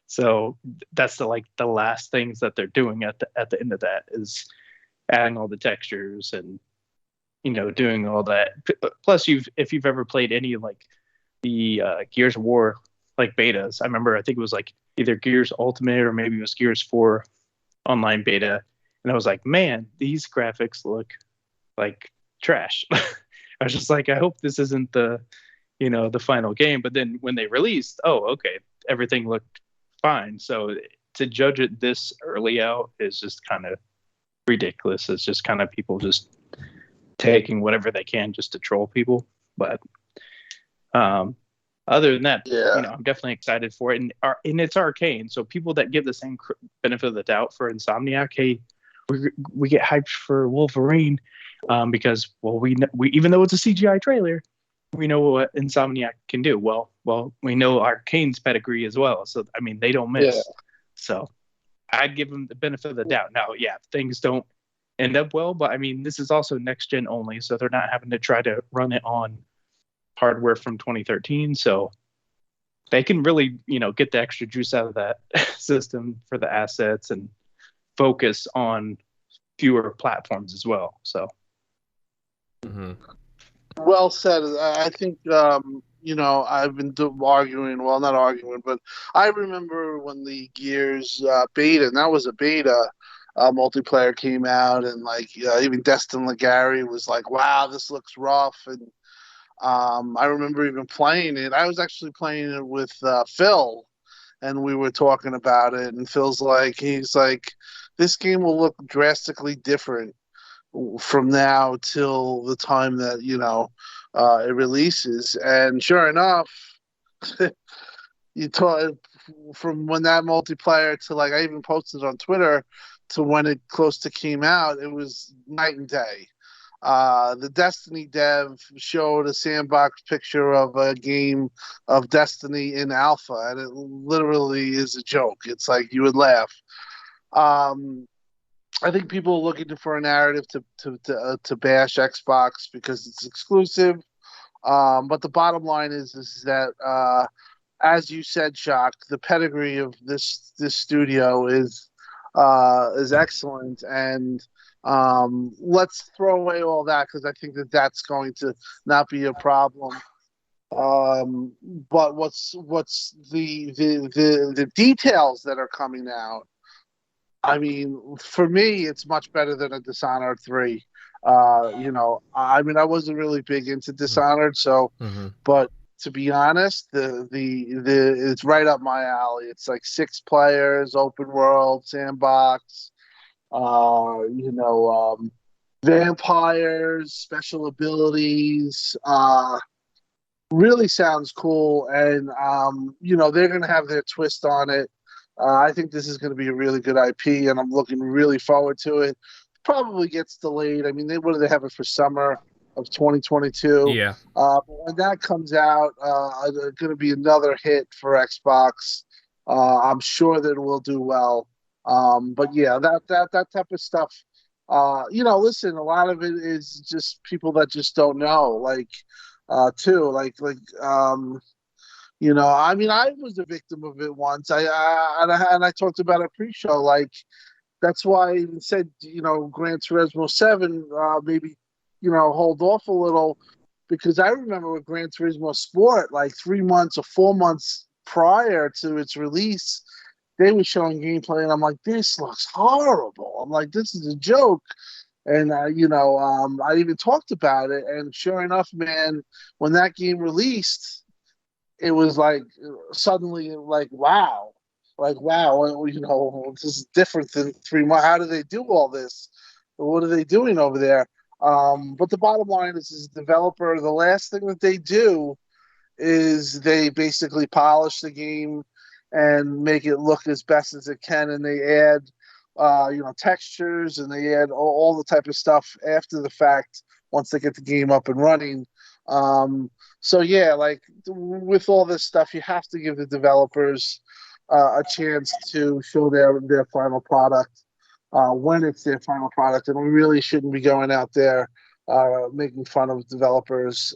So that's the last things that they're doing at the end of that is adding all the textures and doing all that. Plus, if you've ever played any of the Gears of War betas, I think it was either Gears Ultimate or maybe it was Gears 4 online beta, and I was man, these graphics look like trash. I was just I hope this isn't the final game. But then when they released, okay, everything looked fine. So to judge it this early out is just kind of ridiculous. It's just kind of people just taking whatever they can just to troll people. But other than that, I'm definitely excited for it. And it's Arcane, so people that give the same benefit of the doubt for Insomniac, hey, we get hyped for Wolverine because we even though it's a CGI trailer, we know what Insomniac can do. Well, we know Arcane's pedigree as well, so they don't miss. Yeah. So I'd give them the benefit of the doubt. Now, things don't end up well, but this is also next gen only, so they're not having to try to run it on hardware from 2013, so they can really get the extra juice out of that system for the assets and focus on fewer platforms as well. So well said. I think I've been arguing, well, not arguing, but I remember when the Gears beta, and that was a beta, multiplayer came out, and even Destin Legary was wow, this looks rough. And I remember even playing it. I was actually playing it with Phil, and we were talking about it, and Phil's he's this game will look drastically different from now till the time that it releases. And sure enough, you talk from when that multiplayer to like I even posted on Twitter to when it close to came out, it was night and day. The Destiny dev showed a sandbox picture of a game of Destiny in alpha, and it literally is a joke. It's like you would laugh. I think people are looking for a narrative to bash Xbox because it's exclusive. But the bottom line is that as you said, Shock, the pedigree of this studio is excellent, and let's throw away all that because I think that's going to not be a problem. But what's the details that are coming out? I mean, for me, it's much better than a Dishonored 3. I mean, I wasn't really big into Dishonored, so, but to be honest, the it's right up my alley. It's like 6 players, open world, sandbox, vampires, special abilities, really sounds cool. And, they're going to have their twist on it. I think this is going to be a really good IP, and I'm looking really forward to it. Probably gets delayed. I mean, what do they have it for summer of 2022? Yeah. But when that comes out, it's going to be another hit for Xbox. I'm sure that it will do well. But yeah, that type of stuff. Listen, a lot of it is just people that just don't know. I mean, I was a victim of it once. I talked about it pre-show. Like, that's why I even said, Gran Turismo 7, maybe, hold off a little, because I remember with Gran Turismo Sport, like 3 months or 4 months prior to its release, they were showing gameplay, and I'm like, this looks horrible. I'm like, this is a joke. And, I even talked about it, and sure enough, man, when that game released, it was like suddenly like wow, this is different than 3 months. How do they do all this? What are they doing over there? But the bottom line is developer, the last thing that they do is they basically polish the game and make it look as best as it can, and they add textures, and they add all the type of stuff after the fact once they get the game up and running. So yeah, like with all this stuff, you have to give the developers a chance to show their final product when it's their final product, and we really shouldn't be going out there making fun of developers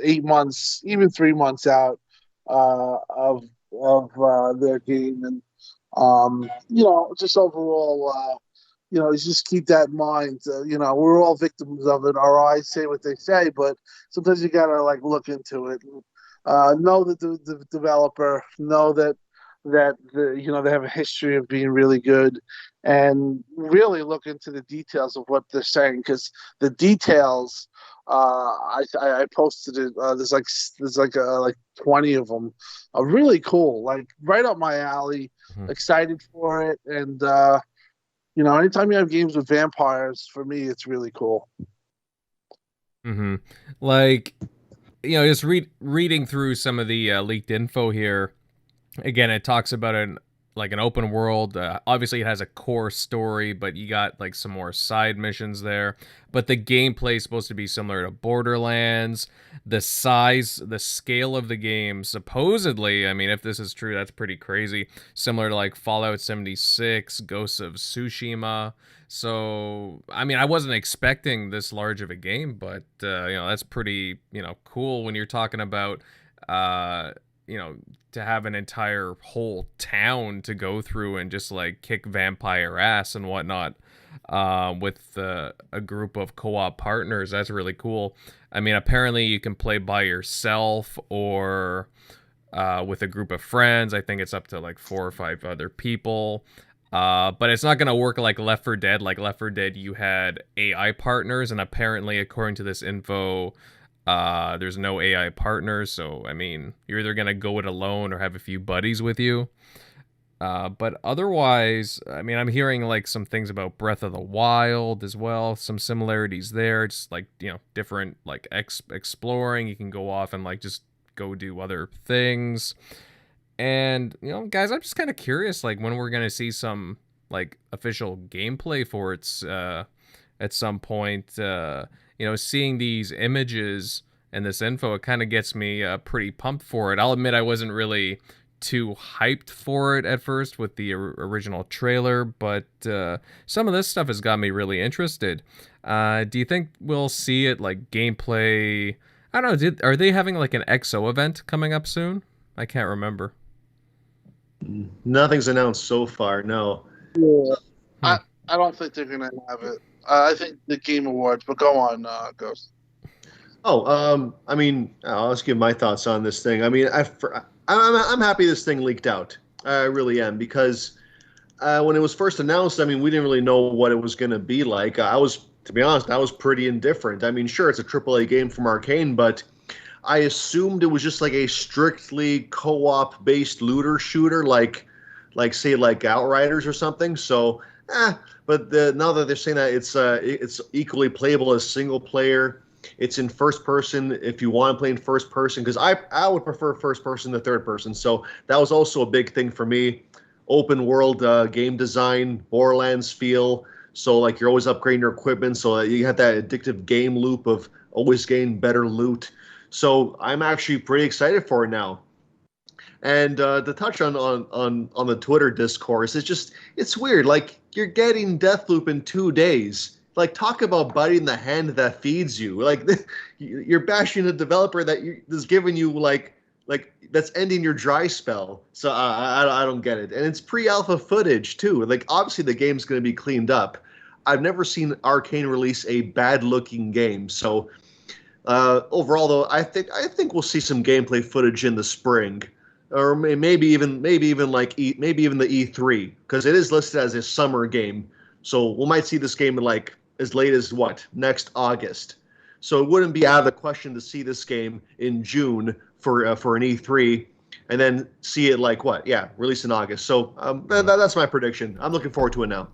8 months, even 3 months out of their game, and just overall. Just keep that in mind. We're all victims of it. Our eyes say what they say, but sometimes you gotta look into it. Know that the developer, know that they have a history of being really good, and really look into the details of what they're saying, because the details. I posted it. There's like 20 of them. Really cool. Like right up my alley. Excited for it, and. Anytime you have games with vampires, for me, it's really cool. Just reading through some of the leaked info here. Again, it talks about an open world. Obviously, it has a core story, but you got some more side missions there. But the gameplay is supposed to be similar to Borderlands. The scale of the game, supposedly, I mean, if this is true, that's pretty crazy. Similar to Fallout 76, Ghosts of Tsushima. So, I mean, I wasn't expecting this large of a game, but that's pretty cool when you're talking about to have an entire whole town to go through and just kick vampire ass and whatnot with a group of co-op partners. That's really cool. I mean, apparently you can play by yourself or with a group of friends. I think it's up to 4 or 5 other people. But it's not going to work like Left 4 Dead. Like Left 4 Dead, you had AI partners, and apparently, according to this info, there's no AI partners, so I mean, you're either gonna go it alone or have a few buddies with you. But otherwise, I mean, I'm hearing like some things about Breath of the Wild as well. Some similarities there. Just like, different like exploring. You can go off and like just go do other things. And, guys, I'm just kind of curious, like, when we're going to see some, like, official gameplay for it at some point. Seeing these images and this info, it kind of gets me pretty pumped for it. I'll admit I wasn't really too hyped for it at first with the original trailer, but some of this stuff has got me really interested. Do you think we'll see it, like, gameplay? I don't know, are they having, like, an XO event coming up soon? I can't remember. Nothing's announced so far. No. Yeah. I don't think they're gonna have it. I think the Game Awards. But go on, Ghost. I mean, I'll just give my thoughts on this thing. I mean, I'm happy this thing leaked out. I really am, because when it was first announced, I mean, we didn't really know what it was going to be like. To be honest, I was pretty indifferent. I mean, sure, it's a AAA game from Arcane, but I assumed it was just like a strictly co-op based looter shooter, like say like Outriders or something. So, but now that they're saying that it's equally playable as single player, it's in first person if you want to play in first person, because I would prefer first person to third person. So that was also a big thing for me. Open world game design, Borderlands feel. So like you're always upgrading your equipment, so that you have that addictive game loop of always getting better loot. So I'm actually pretty excited for it now. And to touch on the Twitter discourse, it's weird. Like, you're getting Deathloop in 2 days. Like, talk about biting the hand that feeds you. Like, you're bashing a developer that is giving you like that's ending your dry spell. So I don't get it. And it's pre-alpha footage too. Like, obviously the game's going to be cleaned up. I've never seen Arcane release a bad-looking game. So overall, though, I think we'll see some gameplay footage in the spring, or maybe even the E3, because it is listed as a summer game. So we might see this game in like as late as next August. So it wouldn't be out of the question to see this game in June for an E3, and then see it release in August. So that's my prediction. I'm looking forward to it now.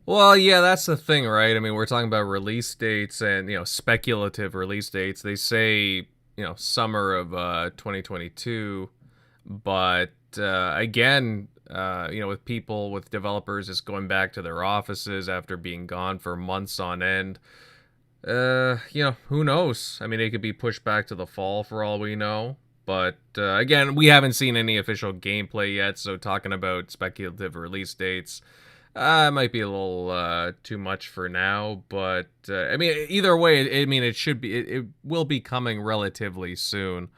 Well, yeah, that's the thing, right? I mean, we're talking about release dates and, speculative release dates. They say, summer of 2022, but again, with people, with developers just going back to their offices after being gone for months on end, who knows? I mean, it could be pushed back to the fall for all we know. But again, we haven't seen any official gameplay yet, so talking about speculative release dates might be a little too much for now. But I mean, either way, I mean, it will be coming relatively soon.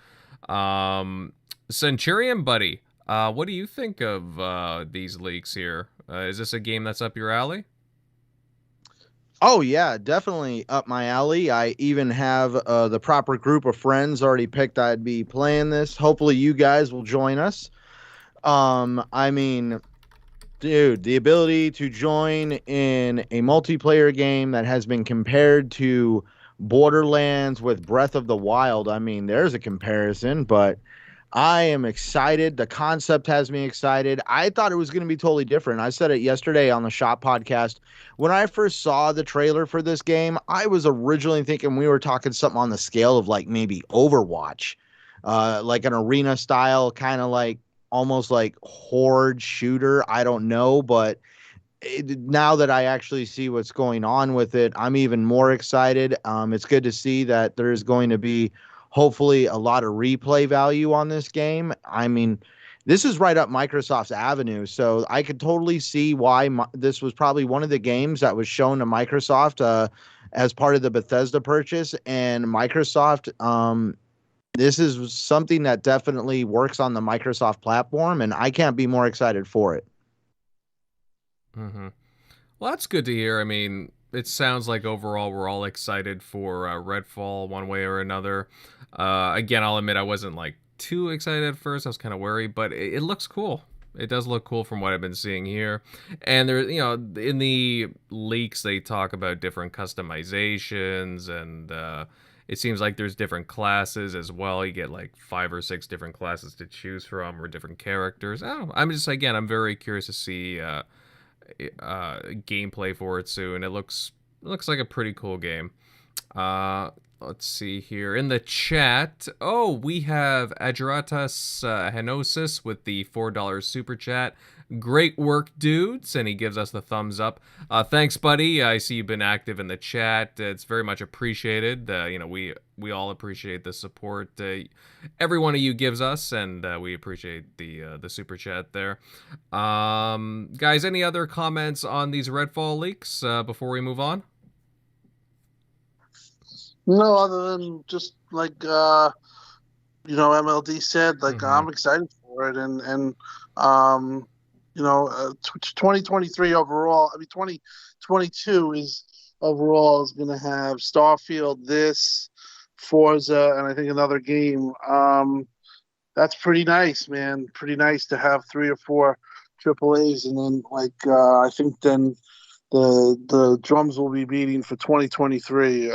Centurion buddy, what do you think of these leaks here? Is this a game that's up your alley? Oh, yeah, definitely up my alley. I even have the proper group of friends already picked. I'd be playing this. Hopefully you guys will join us. I mean, dude, the ability to join in a multiplayer game that has been compared to Borderlands with Breath of the Wild. I mean, there's a comparison, but I am excited. The concept has me excited. I thought it was going to be totally different. I said it yesterday on the Shop podcast. When I first saw the trailer for this game, I was originally thinking we were talking something on the scale of like maybe Overwatch, like an arena style, kind of like almost like horde shooter. I don't know, but now that I actually see what's going on with it, I'm even more excited. It's good to see that there's going to be hopefully a lot of replay value on this game. I mean, this is right up Microsoft's avenue, so I could totally see why this was probably one of the games that was shown to Microsoft as part of the Bethesda purchase. And Microsoft, this is something that definitely works on the Microsoft platform, and I can't be more excited for it. Mm-hmm. Well, that's good to hear. I mean, it sounds like overall we're all excited for Redfall one way or another. Again, I'll admit I wasn't like too excited at first. I was kind of worried, but it looks cool. It does look cool from what I've been seeing here. And there, in the leaks they talk about different customizations and it seems like there's different classes as well. You get like 5 or 6 different classes to choose from, or different characters. I don't know. I'm very curious to see gameplay for it soon. It looks like a pretty cool game. Let's see here in the chat. Oh, we have Adjuratas Henosis with the $4 super chat. Great work, dudes, and he gives us the thumbs up. Thanks, buddy. I see you've been active in the chat. It's very much appreciated. We all appreciate the support every one of you gives us, and we appreciate the super chat there. Guys, any other comments on these Redfall leaks before we move on? No, other than just like MLD said, like I'm excited for it, and 2023 overall. I mean, 2022 is overall is going to have Starfield, this, Forza, and I think another game. That's pretty nice, man. Pretty nice to have 3 or 4 AAAs, and then I think then the drums will be beating for 2023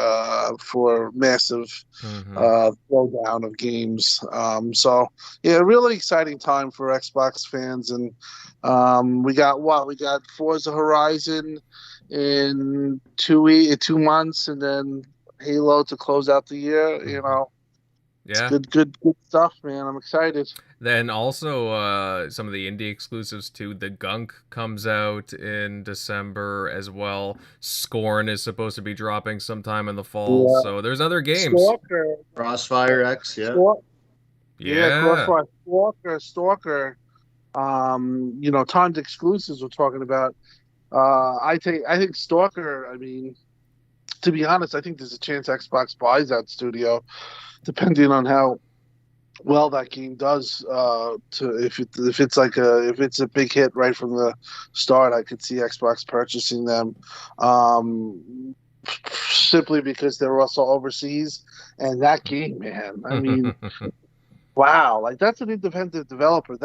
for massive throwdown of games. So yeah, really exciting time for Xbox fans, and we got Forza Horizon in 2 months, and then Halo to close out the year. Yeah, it's good stuff, man. I'm excited. Then also some of the indie exclusives too. The Gunk comes out in December as well. Scorn is supposed to be dropping sometime in the fall. Yeah. So there's other games. Stalker. Crossfire X, yeah. Crossfire, Stalker. Timed exclusives we're talking about. I think Stalker. I mean, to be honest, I think there's a chance Xbox buys that studio, depending on how well that game does. If it's a big hit right from the start, I could see Xbox purchasing them, simply because they're also overseas. And that game, man, I mean, wow, like that's an independent developer.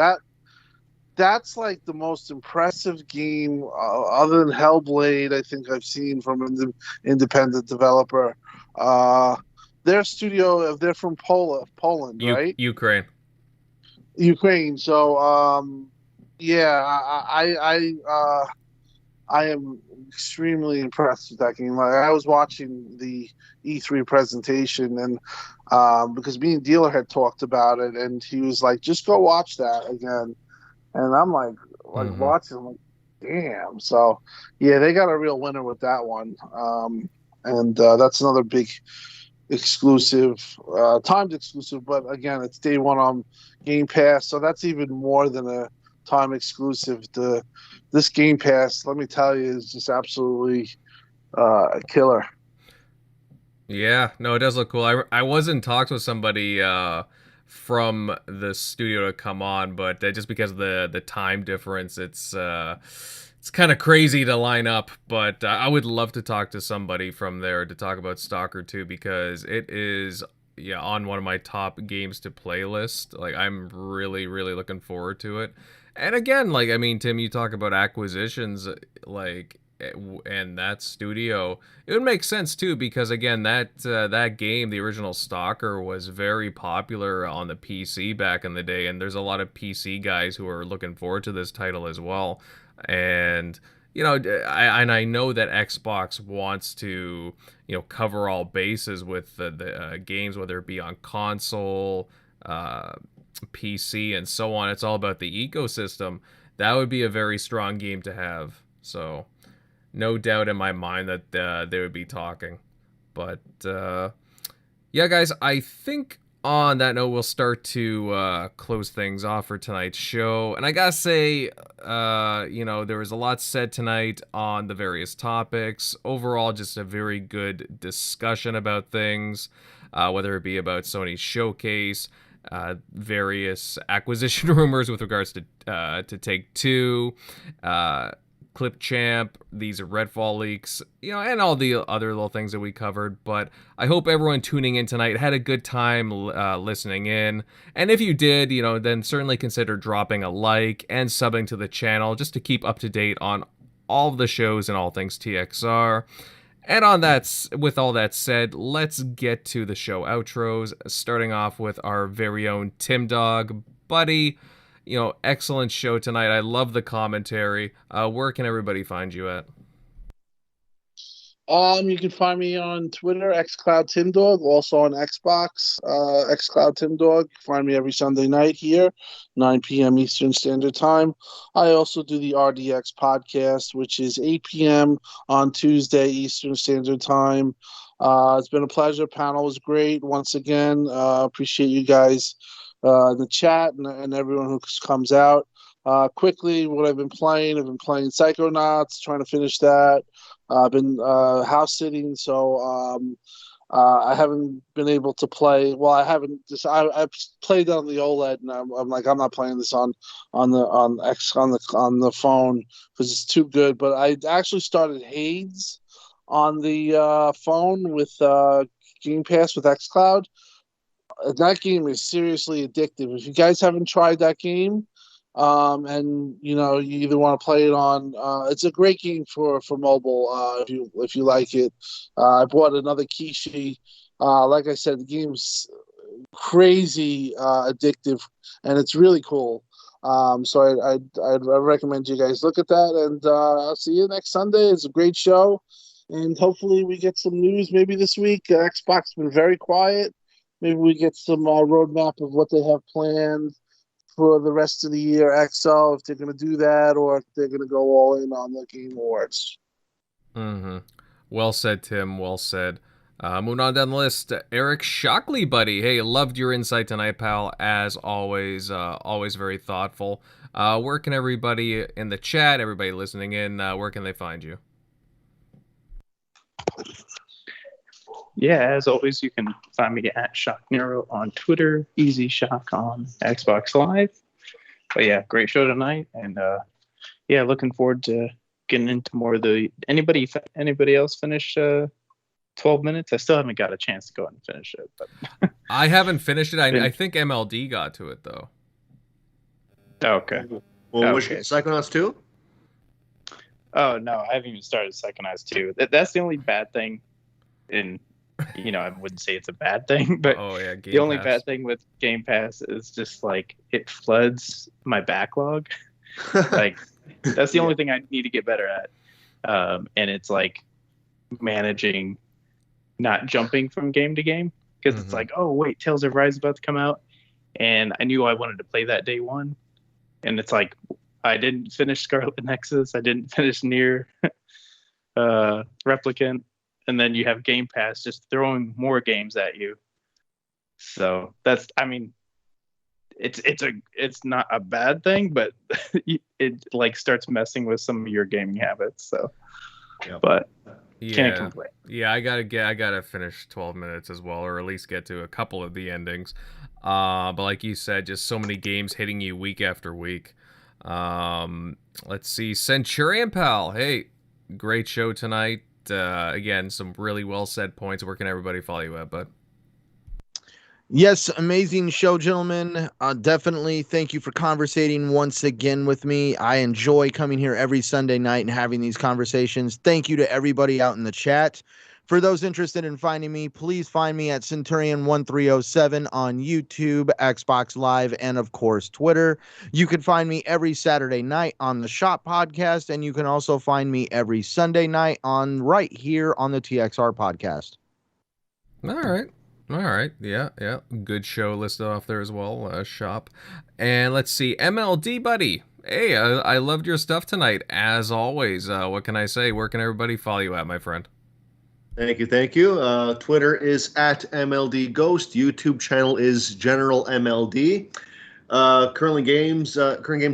That's like the most impressive game other than Hellblade I think I've seen from an independent developer. Their studio, they're from Poland, right? Ukraine. So, I am extremely impressed with that game. Like, I was watching the E3 presentation, and because me and Dealer had talked about it, and he was like, "Just go watch that again." And I'm like watching, I'm like, damn. So, yeah, they got a real winner with that one. And that's another big exclusive, timed exclusive. But again, it's day one on Game Pass, so that's even more than a time exclusive. This Game Pass, let me tell you, is just absolutely a killer. Yeah, no, it does look cool. I was in talks with somebody from the studio to come on, but just because of the time difference, it's kind of crazy to line up. But I would love to talk to somebody from there to talk about Stalker 2, because it is on one of my top games to play list. Like, I'm really, really looking forward to it. And again, like, I mean, Tim, you talk about acquisitions, like, and that studio, it would make sense too, because again, that game, the original Stalker, was very popular on the PC back in the day, and there's a lot of PC guys who are looking forward to this title as well. And I know that Xbox wants to cover all bases with the games, whether it be on console, PC, and so on. It's all about the ecosystem. That would be a very strong game to have. So no doubt in my mind that they would be talking. But yeah, guys, I think on that note, we'll start to close things off for tonight's show. And I gotta say, there was a lot said tonight on the various topics. Overall, just a very good discussion about things, whether it be about Sony's showcase, various acquisition rumors with regards to Take-Two, ClipChamp, these Redfall leaks, and all the other little things that we covered. But I hope everyone tuning in tonight had a good time listening in. And if you did, then certainly consider dropping a like and subbing to the channel just to keep up to date on all of the shows and all things TXR. And with all that said, let's get to the show outros, starting off with our very own Tim Dog. Buddy, excellent show tonight. I love the commentary. Where can everybody find you at? You can find me on Twitter, xCloudTimDog, also on Xbox, xCloudTimDog. Find me every Sunday night here, 9 p.m. Eastern Standard Time. I also do the RDX podcast, which is 8 p.m. on Tuesday Eastern Standard Time. It's been a pleasure. Panel was great. Once again, appreciate you guys in the chat and everyone who comes out. Quickly, what I've been playing Psychonauts, trying to finish that. I've been house sitting, so I haven't been able to play. Well, I haven't. I played on the OLED, and I'm like, I'm not playing this on the phone because it's too good. But I actually started Hades on the phone with Game Pass with xCloud. That game is seriously addictive. If you guys haven't tried that game, and you either want to play it on, it's a great game for mobile. If you like it, I bought another Kishi. Like I said, the game's crazy addictive, and it's really cool. So I'd recommend you guys look at that, and I'll see you next Sunday. It's a great show, and hopefully we get some news maybe this week. Xbox has been very quiet. Maybe we get some roadmap of what they have planned for the rest of the year, XO, if they're going to do that, or if they're going to go all in on the Game Awards. Mm-hmm. Well said, Tim. Well said. Moving on down the list, Eric Shockley, buddy. Hey, loved your insight tonight, pal. As always, always very thoughtful. Where can everybody in the chat, everybody listening in, where can they find you? Yeah, as always, you can find me at ShockNero on Twitter, Easy Shock on Xbox Live. But yeah, great show tonight, and yeah, looking forward to getting into more of the. Anybody else finish 12 minutes? I still haven't got a chance to go and finish it. But I haven't finished it. I think MLD got to it though. Okay. Well, which Psychonauts 2? Oh no, I haven't even started Psychonauts 2. That's the only bad thing in. I wouldn't say it's a bad thing, but the only bad thing with Game Pass is just like it floods my backlog. Like that's the only thing I need to get better at. And it's like managing not jumping from game to game because it's like, oh wait, Tales of Rise is about to come out, and I knew I wanted to play that day one, and it's like I didn't finish Scarlet Nexus, I didn't finish Nier Replicant. And then you have Game Pass just throwing more games at you. So that's, it's not a bad thing, but it like starts messing with some of your gaming habits. So, but can't complain. Yeah, I gotta finish 12 minutes as well, or at least get to a couple of the endings. But like you said, just so many games hitting you week after week. Let's see, Centurion Pal. Hey, great show tonight. Again, some really well said points. Where can everybody follow you at, bud? Yes, amazing show, gentlemen. Definitely thank you for conversating once again with me. I enjoy coming here every Sunday night and having these conversations. Thank you to everybody out in the chat. For those interested in finding me, please find me at Centurion1307 on YouTube, Xbox Live, and of course, Twitter. You can find me every Saturday night on the Shop Podcast, and you can also find me every Sunday night right here on the TXR Podcast. All right. Yeah. Good show listed off there as well, Shop. And let's see, MLD, buddy. Hey, I loved your stuff tonight, as always. What can I say? Where can everybody follow you at, my friend? Thank you. Twitter is at MLD Ghost. YouTube channel is General MLD. Current games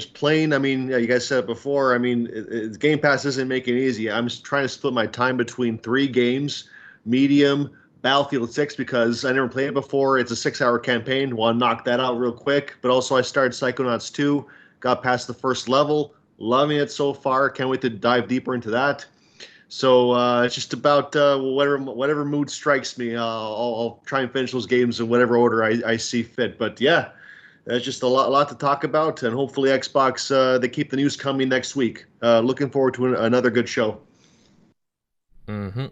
playing. You guys said it before. Game Pass isn't making it easy. I'm just trying to split my time between 3 games: Medium, Battlefield 6, because I never played it before. It's a 6-hour campaign. Want to knock that out real quick. But also I started Psychonauts 2. Got past the first level. Loving it so far. Can't wait to dive deeper into that. So it's just about whatever mood strikes me. I'll try and finish those games in whatever order I see fit. But yeah, that's just a lot to talk about. And hopefully Xbox, they keep the news coming next week. Looking forward to another good show. Mm-hmm.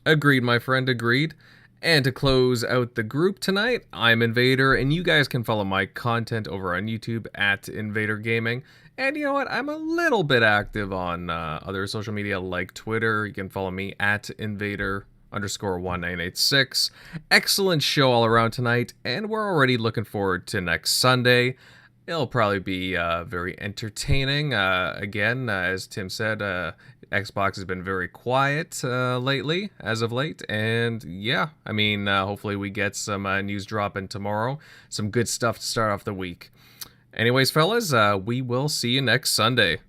Agreed, my friend, agreed. And to close out the group tonight, I'm Invader, and you guys can follow my content over on YouTube at Invader Gaming. And you know what? I'm a little bit active on other social media like Twitter. You can follow me at Invader_1986. Excellent show all around tonight, and we're already looking forward to next Sunday. It'll probably be very entertaining. Again, as Tim said, Xbox has been very quiet lately, as of late. And yeah, I mean, hopefully we get some news dropping tomorrow. Some good stuff to start off the week. Anyways, fellas, we will see you next Sunday.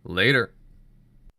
Later.